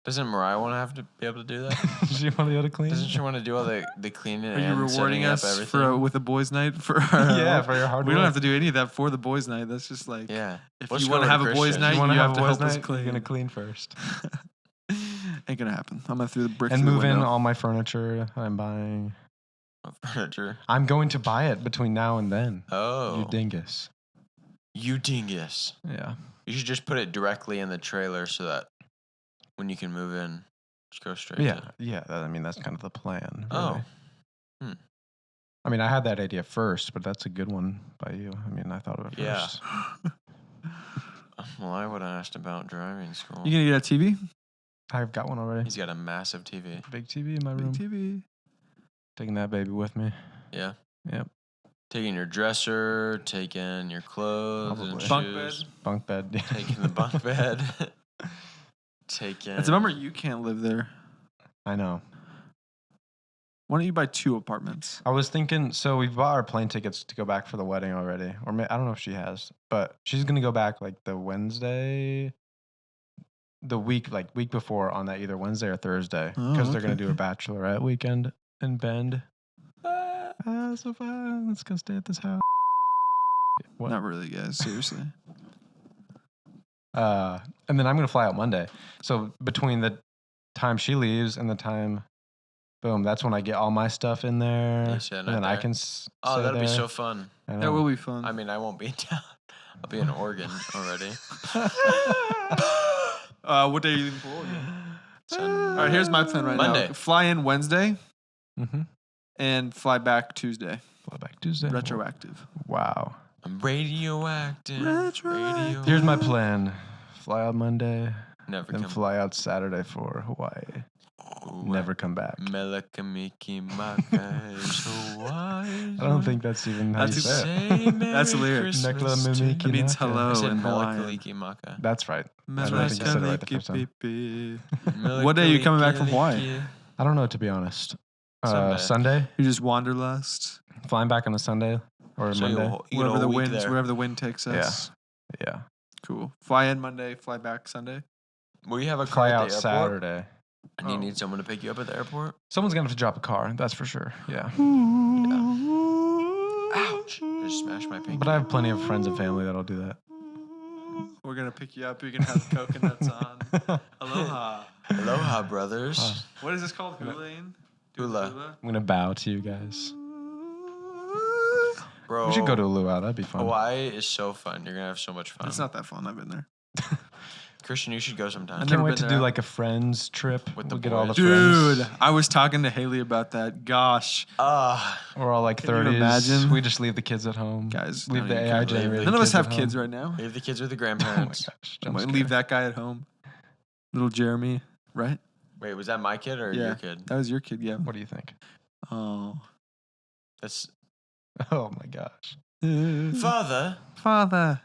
doesn't Mariah want to have to be able to do that? Does she want to be able to clean? Doesn't she want to do all the cleaning Are you and rewarding setting up us everything? with a boys' night for our? Yeah, for your hard We work. don't have to do any of that for the boys' night. That's just like Yeah. if Let's you go want to to have a boys' Christian. night, You want you to have have to a boys' help us night? clean. You're gonna clean first Ain't gonna happen. I'm gonna throw the brick and through move the in window. all my furniture I'm buying. Furniture. I'm going to buy it between now and then. Oh, You dingus. you dingus. Yeah. You should just put it directly in the trailer so that when you can move in, just go straight. Yeah. To, Yeah. I mean, that's kind of the plan. Oh. really. I mean, I had that idea first, but that's a good one by you. I mean, I thought of it Yeah. first. well, I would have asked about driving school. You gonna get a TV? I've got one already. He's got a massive TV. Big TV in my Big room. TV. Taking that baby with me. Yeah. Yep. Taking your dresser, taking your clothes and Probably. Bunk bed. shoes, Bunk bed. taking the bunk bed, taking. It's a bummer you can't live there. I know. Why don't you buy 2 apartments? I was thinking, so we've bought our plane tickets to go back for the wedding already. Or I don't know if she has, but she's going to go back like the Wednesday, the week before on that either Wednesday or Thursday. Oh, Because they're going okay. to do a bachelorette weekend in Bend. So fun. Let's go stay at this house. What? Not really, guys. Seriously. And then I'm going to fly out Monday. So between the time she leaves and the time, boom, that's when I get all my stuff in there. You stay And the then night I there? can Oh, stay that'll be there. so fun. I That know. will be fun. I mean, I won't be in town. I'll be in Oregon already. What day are you leaving for Oregon? Sun- All right, here's my plan right Monday. now. Fly in Wednesday Mm-hmm. and fly back Tuesday. Fly back Tuesday. Retroactive. Wow. I'm radioactive. Retroactive. Here's my plan. Fly out Monday, Never then come. fly out Saturday for Hawaii. Never come back. Melakamiki Maka is Hawaii. I don't think that's even how That's you say it. Say That's the Merry lyrics. Nekla Christmas to Mimiki That means Naka. hello I said in Hawaiian. Melakaliki Maka. That's right. I don't think you said it right the first time. What day are you coming back from Hawaii? I don't know, to be honest. Sunday. Sunday? You just wanderlust. Flying back on a Sunday or So Monday? Wherever the wind, there. wherever the wind takes us. Yeah. Cool. Fly in Monday, fly back Sunday. Will you have a car Fly at out the airport? Saturday. And you Oh. need someone to pick you up at the airport? Someone's going to have to drop a car. That's for sure. Yeah. Ouch. Just smashed my pinky. But I have plenty of friends and family that'll do that. We're gonna pick you up. You're gonna have coconuts on. Aloha. Aloha, brothers. What is this called? Hula-ing? Hula. I'm going to bow to you guys. Bro. We should go to a luau. That'd be fun. Hawaii is so fun. You're going to have so much fun. It's not that fun. I've been there. Christian, you should go sometime. I've Can't never wait been to there. do like a friends trip. With the We'll get all the boys. friends. Dude, I was talking to Haley about that. Gosh, We're all like Can you 30s. imagine? We just leave the kids at home. guys, Leave no, the you AI can't leave generated. the none of us kids have at kids home. right now. Leave the kids with the Oh my grandparents. gosh. I'm jump gonna leave scare. that guy at home. Little Jeremy, right? Wait, was that my kid or Yeah. your kid? That was your kid, yeah. What do you think? Oh, That's Oh my gosh. father. father.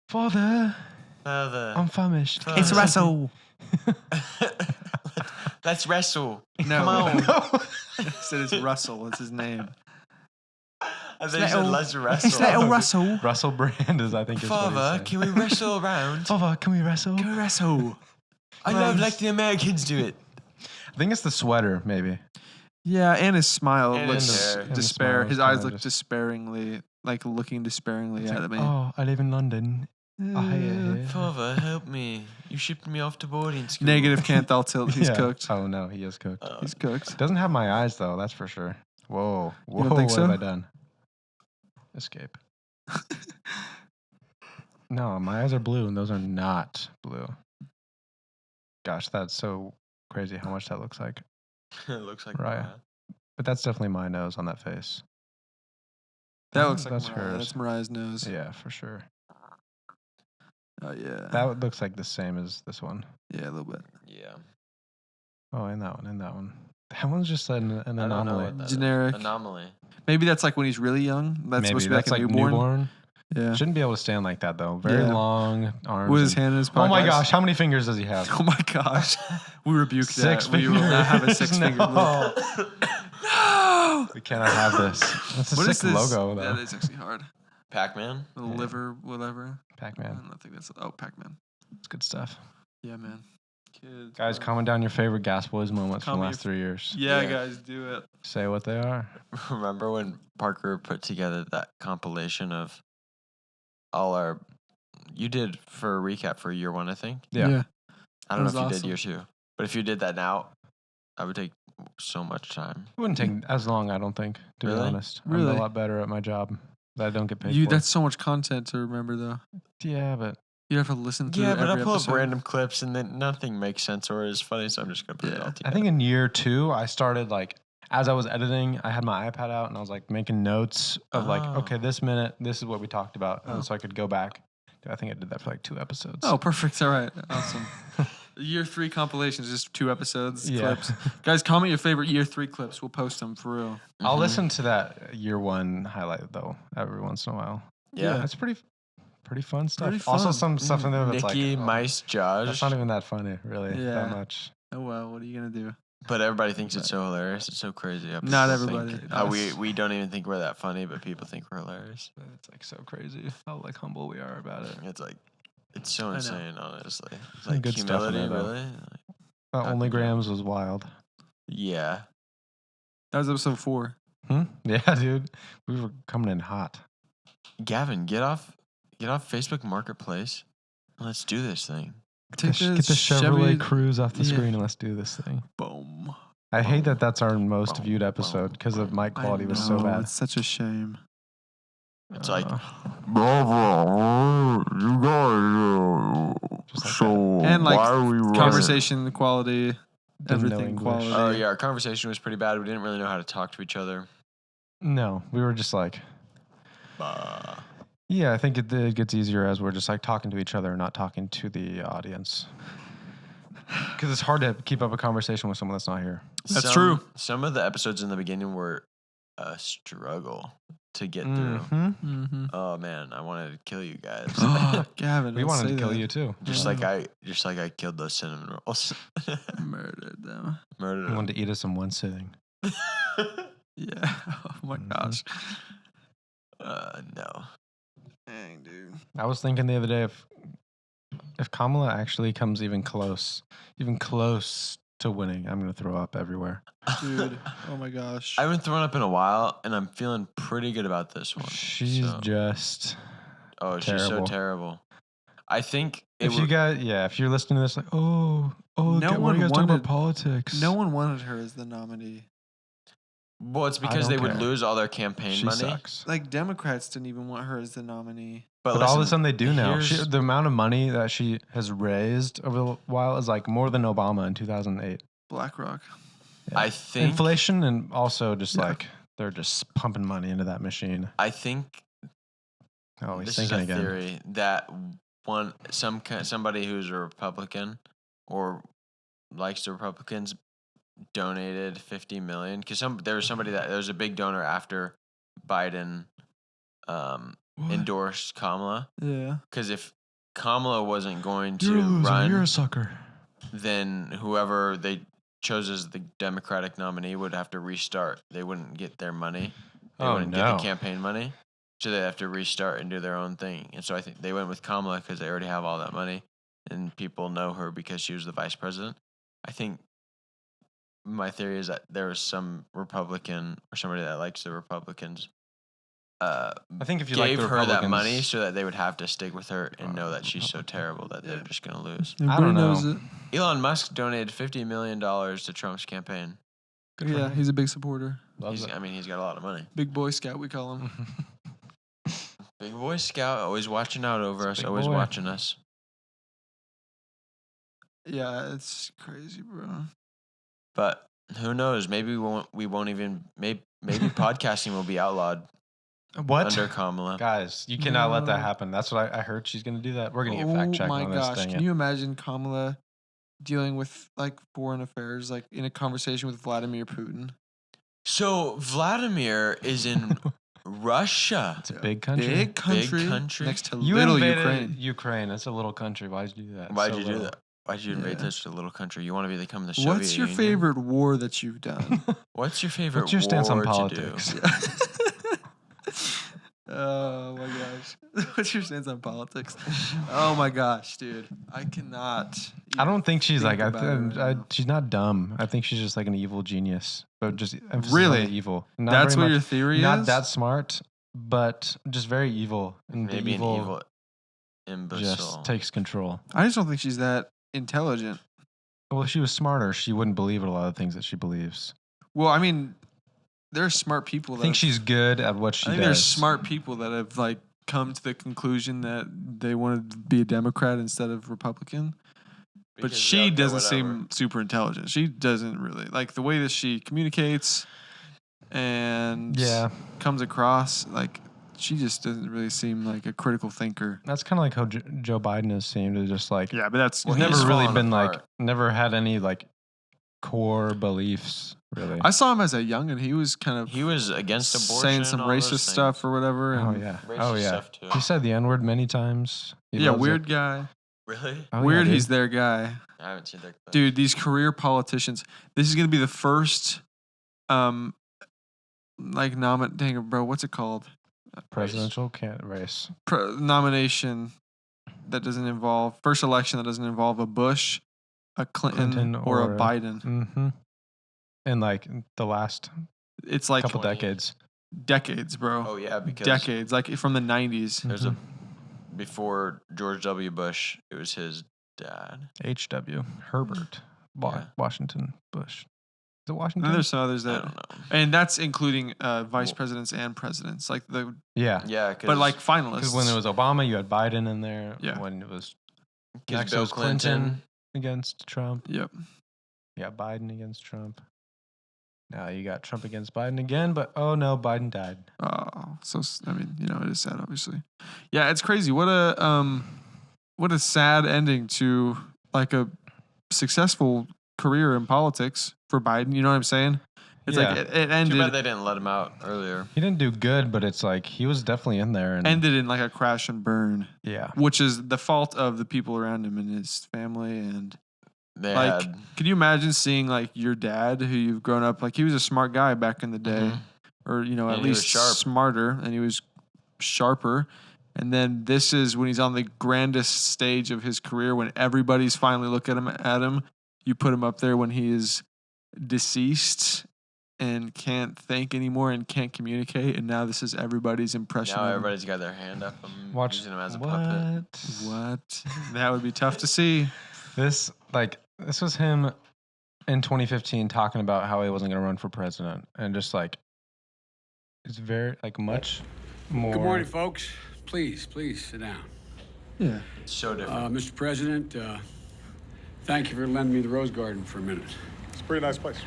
Father. Further. I'm famished. It's Can't- Russell. Let's wrestle. No, Come on. No. I said it's Russell. It's his name. I thought you said let's wrestle. It's little Russell. Russell Brand is, I think, is what Father, he's can we wrestle around? Father, can we wrestle? Go Russell. I love like the Americans do it. I think it's the sweater, maybe. Yeah, and his smile And looks his hair. And the despair. smile His is eyes kinda look just- despairingly, like looking despairingly It's at like, me. oh, I live in London. I hate it here. Father, help me. You shipped me off to boarding school. Negative Canthal tilt. He's Yeah. cooked. Oh no, he is cooked. He's cooked. Doesn't have my eyes though, that's for sure. Whoa, whoa, don't think what so? have I done? Escape. No, my eyes are blue and those are not blue. Gosh, that's so crazy how much that looks like. It looks like Right. Mariah. But that's definitely my nose on that face. That looks like That's Mariah. hers. That's Mariah's nose. Yeah, for sure. Oh yeah. That looks like the same as this one. Yeah, a little bit. Yeah. Oh, and that one, and that one. That one's just an I don't know anomaly. what that is. Generic. Anomaly. Maybe that's like when he's really young. That's Maybe supposed to be that's like a like newborn. Yeah. Shouldn't be able to stand like that though. Very Yeah. long arms. With his and- hand in his Oh pocket. my gosh, how many fingers does he have? Oh my gosh. We rebuke Six that. We will not have a 6 finger. No. No. We cannot have this. That's a What is sick this? logo That though. is actually hard. Pac-Man. The Yeah. liver, whatever. I Pac-Man. don't think that's. Oh, Pac-Man. It's good stuff. Yeah, man. Kids. Guys, bro. comment down your favorite Gas Boys moments from the Comment last 3 years. Yeah, Yeah. guys, do it. Say what they are. Remember when Parker put together that compilation of all our? You did for a recap for year one, I think. Yeah. I don't know That if you was did year two, but if you did that now, I would take so much time. It wouldn't take as long, I don't think, to Really? be honest. I'm Really? a lot better at my job that I don't get paid You. for. That's so much content to remember, though. Yeah, but You have to listen to. Yeah, but I every pull episode. up random clips and then nothing makes sense or is funny, so I'm just gonna put it Yeah. all I together. think in year 2, I started like, as I was editing, I had my iPad out and I was like making notes of like, okay, Oh. this minute, this is what we talked about. Oh. And so I could go back. I think I did that for like 2 episodes. Oh, perfect. All right. Awesome. Year 3 compilations, just 2 episodes, Yeah. clips. Guys, comment your favorite year 3 clips. We'll post them for real. I'll Mhm. listen to that year 1 highlight though, every once in a while. Yeah. That's pretty fun stuff. Pretty Also fun. some stuff in there that's Nikki, like, oh, Mice, Josh. that's not even that funny, really, Yeah. that much. Oh well, what are you gonna do? But everybody thinks it's so hilarious. It's so crazy. How Not people everybody. think- how we don't even think we're that funny, but people think we're hilarious. It's like so crazy how like humble we are about it. It's like it's so I know. insane, honestly. It's Some like good stuff in humility, there, though. really. Like, Only yeah. Grams was wild. yeah. That was episode 4. Yeah, dude. We were coming in hot. Gavin, get off Facebook Marketplace. Let's do this thing. Take Get the Chevrolet Cruise off the yeah. screen and let's do this thing. Boom. I hate that that's our most Boom, viewed episode boom, because the boom. mic quality was so know, bad. It's such a shame. It's like, Uh, you guys. Just like so, And, like, are we Conversation quality, Didn't know everything English. quality. Oh yeah, our conversation was pretty bad. We didn't really know how to talk to each other. no, we were just like, yeah, I think it gets easier as we're just like talking to each other, not talking to the audience. Because it's hard to keep up a conversation with someone that's not here. That's true. Some of the episodes in the beginning were a struggle to get through. Mhm. Mm-hmm. Oh man, I wanted to kill you guys. Gavin, We don't wanted say to kill that. you too. just Yeah. like I killed those cinnamon rolls. Murdered them. Murdered We them. wanted to eat us in one sitting. Yeah. Oh my Mhm. gosh. No. Dang, dude. I was thinking the other day if Kamala actually comes even close to winning, I'm gonna throw up everywhere. Dude. Oh my gosh. I haven't thrown up in a while, and I'm feeling pretty good about this one. She's so- just. she's so terrible. terrible. I think If you guys, if you're listening to this, like, No what are one you guys talking about wanted- politics? No one wanted her as the nominee. well, it's because don't they would care. lose all their campaign She money. sucks. Like Democrats didn't even want her as the nominee. But all of a listen, sudden they do now. here's- The amount of money that she has raised over the while is like more than Obama in 2008. BlackRock. I think Inflation and also just Yeah. like they're just pumping money into that machine. I think Oh, he's this is thinking a again. theory that somebody who's a Republican or likes the Republicans donated $50 million because there was a big donor after Biden What? endorsed Kamala Yeah. because if Kamala wasn't going to You're a loser. run, You're a sucker. then whoever they chose as the Democratic nominee would have to restart. They wouldn't get their money. They Oh, wouldn't get no. the campaign money. So they have to restart and do their own thing. And so I think they went with Kamala because they already have all that money and people know her because she was the vice president. I think my theory is that there was some Republican or somebody that likes the Republicans I think if you like gave the her that Republicans, money so that they would have to stick with her and know that she's so terrible that they're Yeah. just going to lose. Everybody don't know. knows it. Elon Musk donated $50 million to Trump's campaign. Good for Yeah, him. he's a big supporter. Loves it. He's got a lot of money. Big Boy Scout, we call him. Big Boy Scout, always watching out over us, Big always boy. watching us. Yeah, it's crazy, bro. But who knows? Maybe we won't even. Maybe podcasting will be outlawed What? under Kamala. Guys, you cannot let that No. happen. That's what I heard she's going to do that. We're going to get fact checked Oh my on this gosh. thing. Can you imagine Kamala dealing with like foreign affairs, like in a conversation with Vladimir Putin? So Vladimir is in Russia. It's a big country. Big country, country. next to You little invaded Ukraine. Ukraine. It's a little country. Why'd you do that? Why'd So you do little. that? Why'd you invade Yeah. such a little country? You want to become the Soviet What's your Union? favorite war that you've done? What's your favorite? What's your stance on war to do? politics? Oh my gosh. What's your stance on politics? Oh my gosh, dude. I cannot. I don't think she's think like, about it right now. she's not dumb. I think she's just like an evil genius. But just emphasis Really? on the evil. Not That's very what much- your theory Not is? that smart, but just very evil. And the Maybe evil an evil imbecile. just takes control. I just don't think she's that intelligent. Well, if she was smarter, she wouldn't believe a lot of things that she believes. Well, I mean, there's smart people I that think have- she's good at what she I think does. there's smart people that have like come to the conclusion that they want to be a Democrat instead of Republican. But Because she they'll- doesn't whatever. seem super intelligent. She doesn't really like the way that she communicates and Yeah, comes across. Like she just doesn't really seem like a critical thinker. that's kind of like how Joe Biden has seemed to just like Yeah, but that's Well, he's he's never really fallen been like apart. never had any like core beliefs really. I saw him as a young and he was kind of He was against abortion. saying some all those racist things. stuff or whatever. Oh And yeah, Racist oh yeah. stuff, too. He said the N word many times. He yeah, loves it. weird guy. Really? Oh, yeah, Weird, dude. he's their guy. I haven't seen their clips. Dude, these career politicians. This is gonna be the first, like dang it, bro. What's it called? presidential race. Nomination that doesn't involve first election that doesn't involve a Bush, a Clinton, or a Biden. Mm-hmm. In like the last It's like couple 20. decades. decades, bro. Oh yeah, because Decades, like from the '90s. there's a Mhm. before George W. Bush, it was his dad. H.W. Herbert Yeah. Washington Bush. Is it And Washington? then there's some others I that, don't know. and that's including vice Well- presidents and presidents, like the, yeah. Yeah, but like finalists. Because when it was Obama, you had Biden in there. Yeah. When it was because next, it Bill was Clinton against Trump. yep. Yeah, Biden against Trump. Now you got Trump against Biden again, but oh no, Biden died. Oh, so I mean, it is sad, obviously. Yeah, it's crazy. What a sad ending to like a successful career in politics for Biden. You know what I'm saying? It's like Yeah. it Too bad ended they didn't let him out earlier. He didn't do good, but it's like he was definitely in there. And ended in like a crash and burn, yeah, which is the fault of the people around him and his family. And They like, had can you imagine seeing like your dad, who you've grown up like he was a smart guy back in the day, Mhm. or at And he was least sharp. smarter, and he was sharper. And then this is when he's on the grandest stage of his career, when everybody's finally looking at him. You put him up there when he is deceased and can't think anymore and can't communicate. And now this is everybody's impression. now of him. everybody's got their hand up and watch using him as a what? puppet. What? That would be tough to see. This was him in 2015 talking about how he wasn't going to run for president, and just like it's very like much more. Good morning, folks. Please sit down. Yeah. It's so different. Mr. President, thank you for lending me the Rose Garden for a minute. It's a pretty nice place.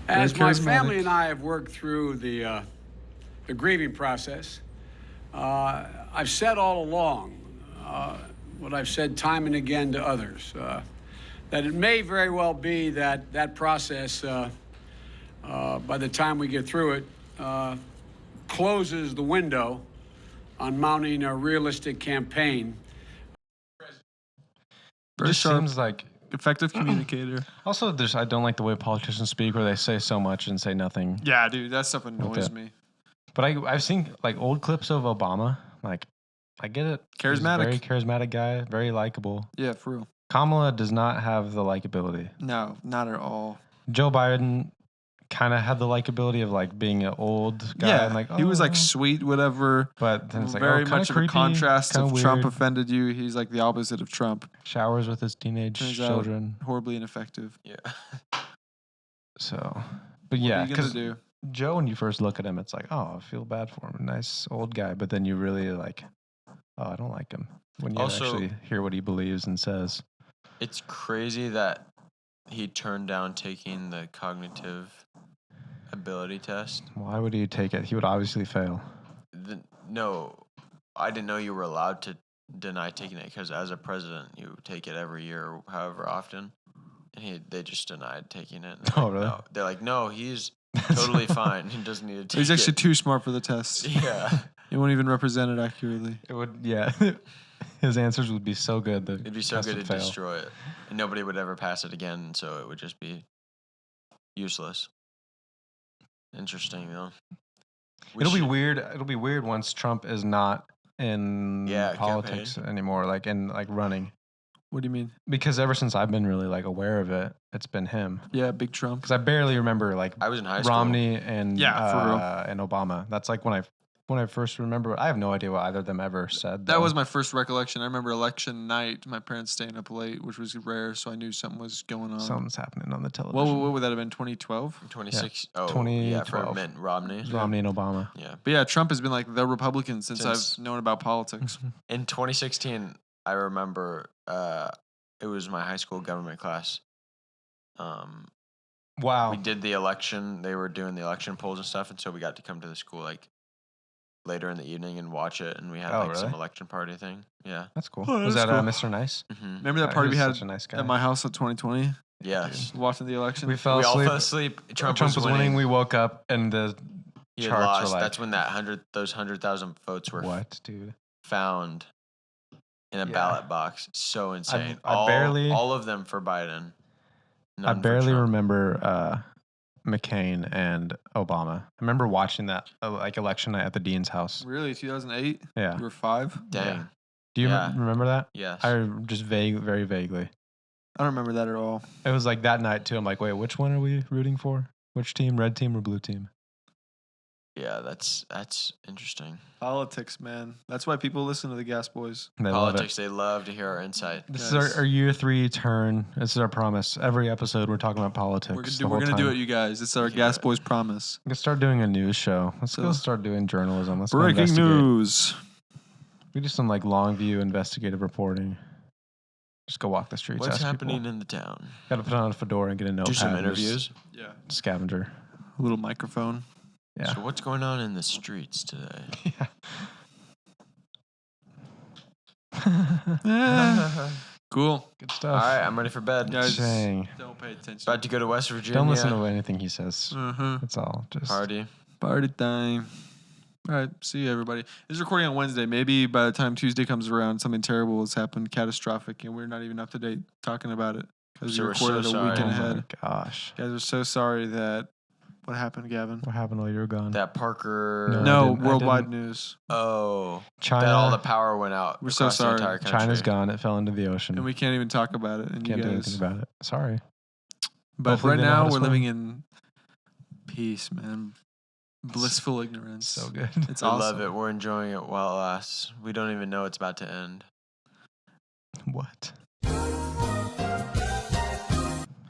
As my charismatic. family and I have worked through the grieving process, I've said all along what I've said time and again to others, that it may very well be that process, by the time we get through it, closes the window on mounting a realistic campaign. Very Just sharp, seems like. effective communicator. Also, I don't like the way politicians speak, where they say so much and say nothing. Yeah, dude, that stuff annoys Okay. me. But I've seen like old clips of Obama. Like, I get it. He's a Charismatic. very charismatic guy, very likable. Yeah, for real. Kamala does not have the likability. No, not at all. Joe Biden kind of had the likability of like being an old guy. Yeah, and like, he was like "Oh." sweet, whatever. But then it's like, Very oh, kinda much of creepy, a contrast. kinda If Trump weird. offended you, he's like the opposite of Trump. Showers with his teenage Turns out- children. Horribly ineffective. Yeah. So, but what yeah, are you gonna because do? Joe, when you first look at him, it's like, oh, I feel bad for him. Nice old guy. But then you really like, oh, I don't like him. When you Also- actually hear what he believes and says. It's crazy that he turned down taking the cognitive ability test. Why would he take it? He would obviously fail. No, I didn't know you were allowed to deny taking it because as a president, you take it every year or however often. And they just denied taking it. And they're Oh, like, really? No. They're like, no, he's totally fine. He doesn't need to take He's it. actually too smart for the test. Yeah. He won't even represent it accurately. It would, yeah. His answers would be so good that It'd be so test good to would fail. destroy it. And nobody would ever pass it again, so it would just be useless. Interesting, though. We It'll be should- weird. It'll be weird once Trump is not in Yeah, politics anymore, like in like running. What do you mean? Because ever since I've been really like aware of it, it's been him. Yeah, big Trump. Because I barely remember like I was in high school. Romney and Yeah, for real. and Obama. That's like when I first remember. I have no idea what either of them ever said. That though. was my first recollection. I remember election night, my parents staying up late, which was rare, so I knew something was going on. Something's happening on the What, television. what would that have been, 2012? 26. Oh, yeah, for 2012. Mitt Romney. It was Romney and Obama. Yeah. But yeah, Trump has been like the Republican since Since- I've known about politics. In 2016, I remember it was my high school government class. Wow. We did the election. They were doing the election polls and stuff, and so we got to come to the school like later in the evening and watch it. And we had Oh, like some really? election party thing. Yeah. That's cool. Oh, was that's that cool. Mr. Nice? Hmm. Remember that Yeah, party he we was had such a nice guy. at my house in 2020, Yes. watching the election? We fell We all asleep. fell asleep. Trump, was winning. We woke up and the He had charts lost. were like, That's when those 100,000 votes were what, dude? found in a Yeah. ballot box. So insane. I barely- all of them for Biden. I None for barely Trump. remember McCain and Obama. I remember watching that like election night at the dean's house. Really, 2008? Yeah. You were 5? Dang. Do you Yeah. remember that? Yes. I just very vaguely. I don't remember that at all. It was like that night too. I'm like, wait, which one are we rooting for? Which team? Red team or blue team? Yeah, that's interesting. Politics, man. That's why people listen to the Gas Boys. They love Politics, they love to hear our insight. it. This is Yes. our year 3 turn. This is our promise. Every episode we're talking about politics. We're gonna do it, you guys. It's our We can Gas do it. Boys promise. Let's start doing a news show. Let's So- go start doing journalism. Let's go Breaking investigate. news. We do some like long view investigative reporting. Just go walk the streets. What's ask happening people. in the town? Got to put on a fedora and get a notepad. Do some and just interviews. Yeah. Scavenger. A little microphone. Yeah. So what's going on in the streets today? yeah. Cool. Good All stuff. right, I'm ready for bed. Guys, Dang. don't pay attention. About to go to West Virginia. Don't listen to anything he says. Uh-huh. It's all just Party. Party time. All right. See you, everybody. This is recording on Wednesday. Maybe by the time Tuesday comes around, something terrible has happened, catastrophic, and we're not even up to date talking about it because So we we're so recorded a sorry. weekend Oh ahead. my gosh. Guys are so sorry that. What happened, Gavin? What happened while you were gone? That Parker. No. I No, didn't- I worldwide didn't. news. Oh. China. That all the power went out. We're so across sorry. The entire country. China's gone. It fell into the ocean. And we can't even talk about it. And can't you do guys. anything about it. Sorry. But Hopefully right they know how now, to we're swim. living in peace, man. Blissful ignorance. So good. It's I awesome. love it. We're enjoying it while it lasts. We don't even know it's about to end. What?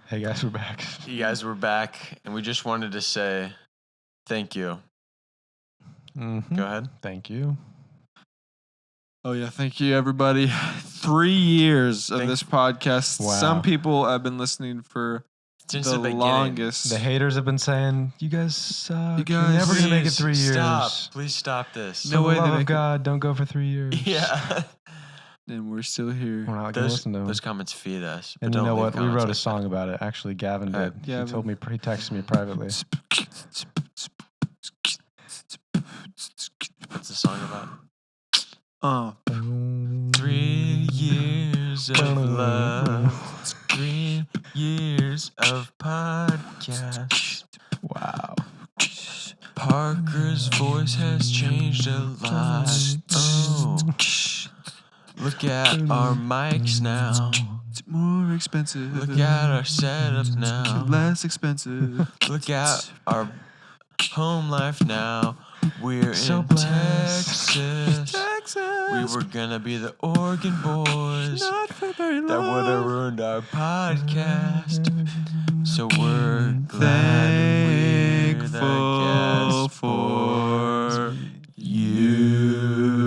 Hey guys, we're back. You guys were back, and we just wanted to say thank you. Mhm. Go ahead. Thank you. Oh yeah, thank you everybody. 3 years of Thank- this podcast. Wow. Some people have been listening for Since the the beginning. longest. The haters have been saying, "You guys suck. You You're guys- never gonna make it Please 3 years. Stop. Please stop this. For No the way they love of make it. God, don't go for 3 years. Yeah. and we're still here. We're not gonna Those, listen to them. those comments feed us. but And you don't know leave what? We comments wrote a like song that. about it. Actually, Gavin All did. right. He Gavin. told me. He texted me privately. What's the song about? 3 years of love. 3 years of podcast. Wow. Parker's voice has changed a lot. Oh, look at our mics now. It's more expensive. Look at our setup now. Less expensive. Look at our home life now. We're So in blessed. Texas. We were gonna be the Oregon boys Not for very that would have long. ruined our podcast. So we're glad we're the Thankful guest for you.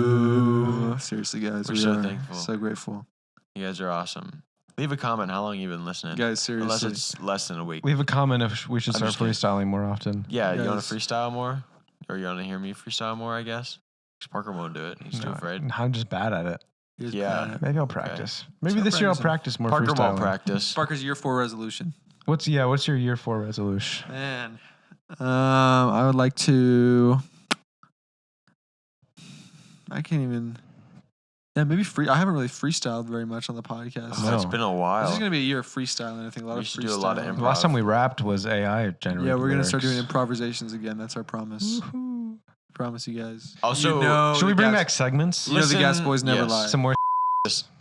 Seriously, guys, We're we so are thankful. so grateful. You guys are awesome. Leave a comment how long you've been listening. Guys, Unless seriously. it's less than a week. Leave a comment if we should I'm start just kidding. freestyling more often. Yeah, you want Guys. to freestyle more? Or you want to hear me freestyle more, I guess? 'Cause Parker won't do it. He's too No, afraid. I'm just bad at it. Here's Yeah. Planet. Maybe I'll practice. Maybe Start this year I'll practicing. practice more Parker freestyling. won't practice. Parker's year 4 resolution. What's your year 4 resolution? Man, I would like to. I can't even. Yeah, maybe free. I haven't really freestyled very much on the podcast. Oh, No. it's been a This while. is gonna be a year of freestyling. I think a lot We of should do a lot of freestyling. The last time we rapped was AI generated. Yeah, we're gonna start doing lyrics. improvisations again. That's our promise. Woohoo. Promise you guys. Also, you know Should we the bring gas- back segments? You know the gas Listen- boys never yes. lie. Some more.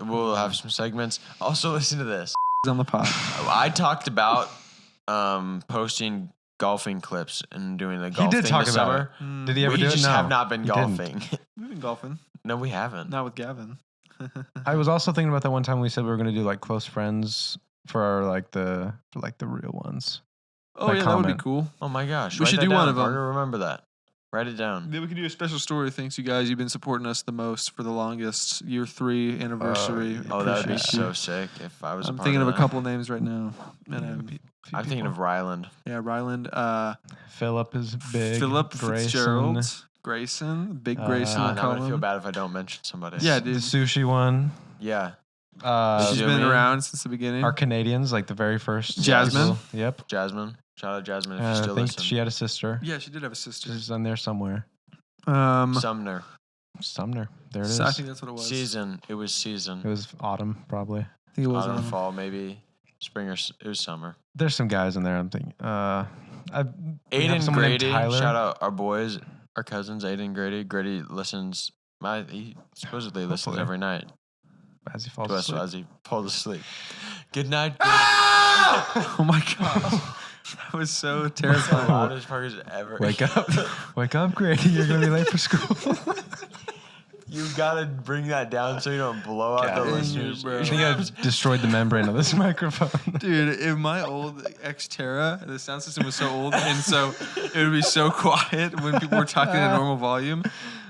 we'll have some segments. Also, listen to this. on the pod. I talked about posting golfing clips and doing the golf did thing talk this about summer. Did he ever We do it? just No, have not been he didn't. golfing. We've been golfing, No, we haven't. not with Gavin. I was also thinking about that one time we said we were going to do like close friends for our the real ones. Oh Like yeah, that would comment. be cool. Oh my gosh. We write should that do one down, of 'em. Parker. Remember that. Write it down. Then we can do a special story. Thanks, you guys. You've been supporting us the most for the longest. Year 3 anniversary. Oh, that would be Appreciate you. so sick if I was I'm part thinking of a that. couple names right now. And I'm thinking of Ryland. Ryland, Philip is big. Philip Grayson, Fitzgerald, Grayson, Big Grayson. Now we I'm call going to feel him. bad if I don't mention somebody. Yeah, The dude. sushi one. Yeah. She's been Jimmy. around since the beginning. Our Canadians, like the very first. Jasmine. people. Yep. Jasmine. Shout out Jasmine if you I still think listen. she had a sister. Yeah, she did have a sister. She's on there somewhere. Sumner. Sumner. There it is. So I think that's what it was. Season. It was season. It was autumn, probably. I think it was. Autumn, fall, maybe. Spring or it was summer. There's some guys in there. I'm thinking. We have Aiden someone named Grady. Tyler. Shout out our boys, our cousins, Aiden Grady. Grady listens. He supposedly listens Hopefully. every night As he falls to us asleep. as he falls asleep. Good night. Grady. Oh my god, that was so That's the terrifying. loudest Parker's ever. Wake up. Wake up, Grady. You're going to be late for school. You gotta bring that down so you don't blow out the Dang you, listeners. bro. I think I've destroyed the membrane of this microphone. Dude, if my old Xterra, the sound system was so old, and so it would be so quiet when people were talking at normal volume.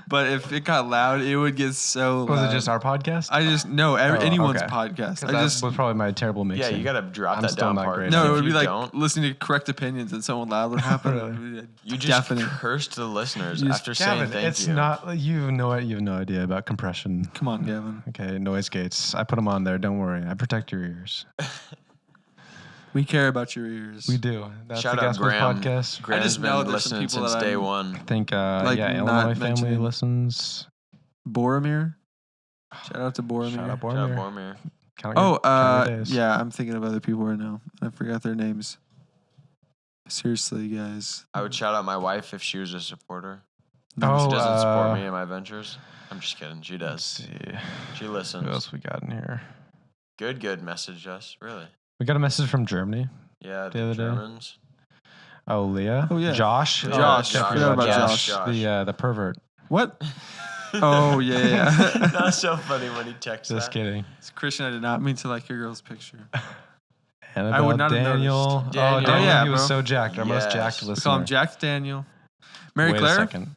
But if it got loud, it would get so loud. Was it just our podcast? I just no Oh, anyone's okay. podcast. 'Cause I that just was probably my terrible Yeah, mixing. you gotta drop I'm that still down not part. great. no. If It would be you like don't, listening to correct opinions, and something loud would happen. Really? you just deafening. cursed the listeners You just- after Gavin, saying thank it's you. not. You have no idea about compression. Come on, Gavin. Okay, noise gates. I put them on there. Don't worry. I protect your ears. We care about your ears. We do. That's Shout the out Gas Boys Graham. podcast. Graham's just know been there's some listening people since that day I'm- one. I think, Like, yeah, not Illinois family mentioning- listens. Boromir. Shout out to Boromir. Shout out Shout out Boromir. Boromir. Count your- Oh, count your days. yeah. I'm thinking of other people right now. I forgot their names. Seriously, guys. I would shout out my wife if she was a supporter. Oh, She doesn't support me in my ventures. I'm just kidding. She Let's does. see. She Who listens. else we got in here? Good message us. Really. We got a message from Germany. Yeah, The the other day. Germans. Oh, Leah. Oh, yeah. Josh. Josh. Josh. Jeffrey Forgot about Josh. Josh. The pervert. What? Oh, yeah. That's so funny when he texts Just that. kidding. Christian, I did not mean to like your girl's picture. Annabelle, would not have Daniel. noticed. Daniel. Oh, Daniel. Yeah, he was bro. so jacked. Our most Yes. jacked We listener. We call him Jack Daniel. Mary Wait a Claire. second.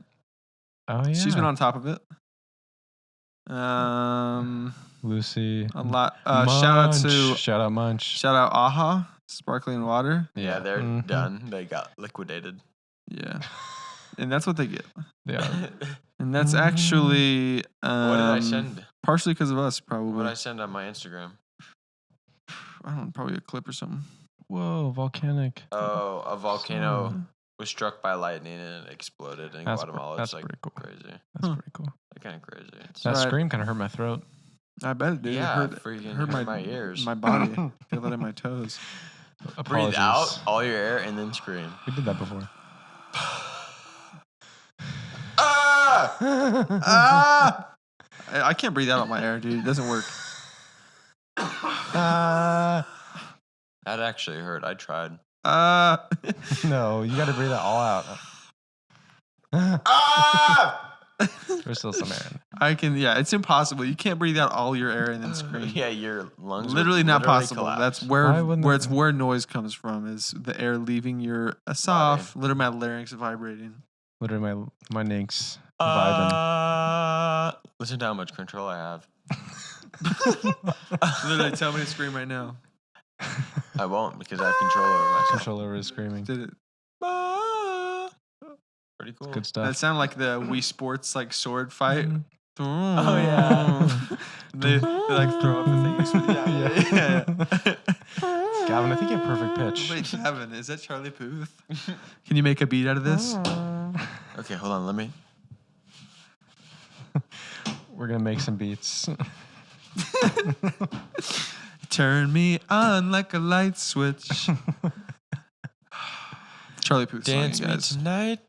Oh, yeah. She's been on top of it. Lucy. A lot. Shout out to Shout out Munch. shout out AHA Sparkling Water. Yeah, they're Mhm. done. They got liquidated. Yeah, and that's what they get. They are. And that's actually What did I send? partially because of us, What probably. did I send on my Instagram? I don't know, probably a clip or something. Whoa, volcanic. Oh, a volcano was struck by lightning and it exploded in Guatemala. That's It's like pretty cool. crazy. That's pretty cool. Kind of crazy. It's That Right. scream kind of hurt my throat. I bet it did. Yeah, it hurt, freaking hurt hurt my ears. my body. Feel it in my toes. Apologies. breathe out all your air and then scream. We did that before. Ah! Ah! I can't breathe out on my air, dude. It doesn't work. Uh, That actually hurt. I tried. no, you got to breathe it all out. Ah! There's still some air in. I can. Yeah, it's impossible. You can't breathe out all your air and then scream. Yeah, your lungs. would Literally not possible. collapse. That's Why where wouldn't it's where noise comes from. Is the air leaving your soft, literally my larynx vibrating. Literally, my ninks vibing. Listen to how much control I have. Literally, tell me to scream right now. I won't because I have control over myself. Control over his screaming. Did it? Pretty cool. Good That stuff. sounded like the Wii Sports like sword fight. Oh, yeah. they like throw up the thing. Yeah. Gavin, I think you have perfect pitch. Wait, Gavin, is that Charlie Puth? Can you make a beat out of this? Okay, hold on. Let me. We're gonna make some beats. Turn me on like a light switch. Charlie Puth Dance song, me guys. tonight.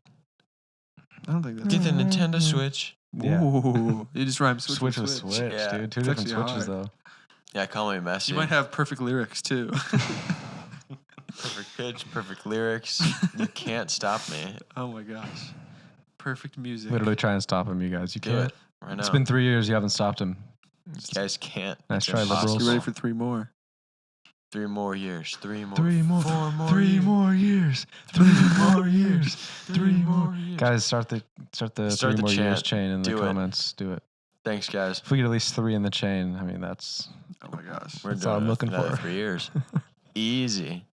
I don't think that's Get the Nintendo Switch. Yeah. Ooh, you just rhyme switch, Switch with with switch. switch, Yeah. dude. Two It's different actually switches hard. though. Yeah, call me messy. You might have perfect lyrics too. perfect pitch, perfect lyrics. You can't stop me. Oh my gosh. Perfect music. Literally try and stop him, you guys. You Do can't. it right now. It's been 3 years. You haven't stopped him. You guys can't. Nice It's try, liberals. impossible. You ready for 3 more? 3 more years. 3 more. 3 more. 4 more. 3 years. more years. 3 more years. 3 more. years. Guys, start the Start 3 the more years chant. chain in the Do it. comments. Do it. Thanks, guys. If we get at least 3 in the chain, I mean that's Oh my gosh. We're That's doing all I'm it looking another for. 3 years. Easy.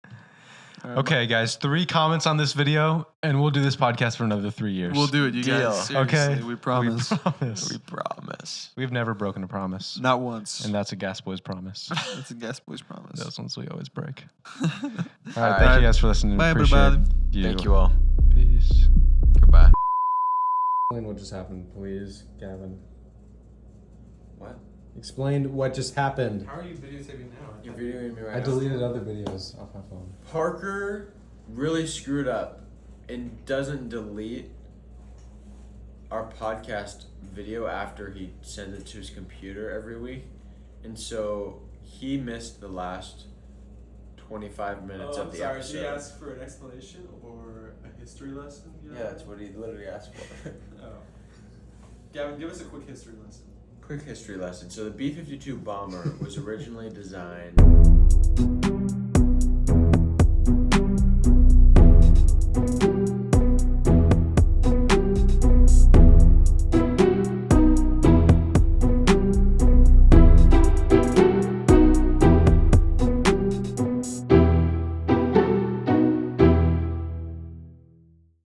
All right, okay, guys. 3 comments on this video, and we'll do this podcast for another 3 years. We'll do it, you Deal. guys. Seriously, Okay, we promise. We promise. We promise. We've never broken a promise, Not once. and that's a Gas Boys promise. That's a guest boy's promise. Those ones we always break. All right, right. thank you guys for listening. Bye, Appreciate everybody. you. Thank you all. Peace. Goodbye. Explain what just happened, please, Gavin. What? Explain what just happened. How are you videotaping now? You're videoing me right I deleted other videos off my phone. Parker really screwed up and doesn't delete our podcast video after he sends it to his computer every week. And so he missed the last 25 minutes of the episode. for an explanation or a history lesson? Yeah, that's what he literally asked for. Oh. Gavin, give us a quick history lesson. Quick history lesson. So the B-52 bomber was originally designed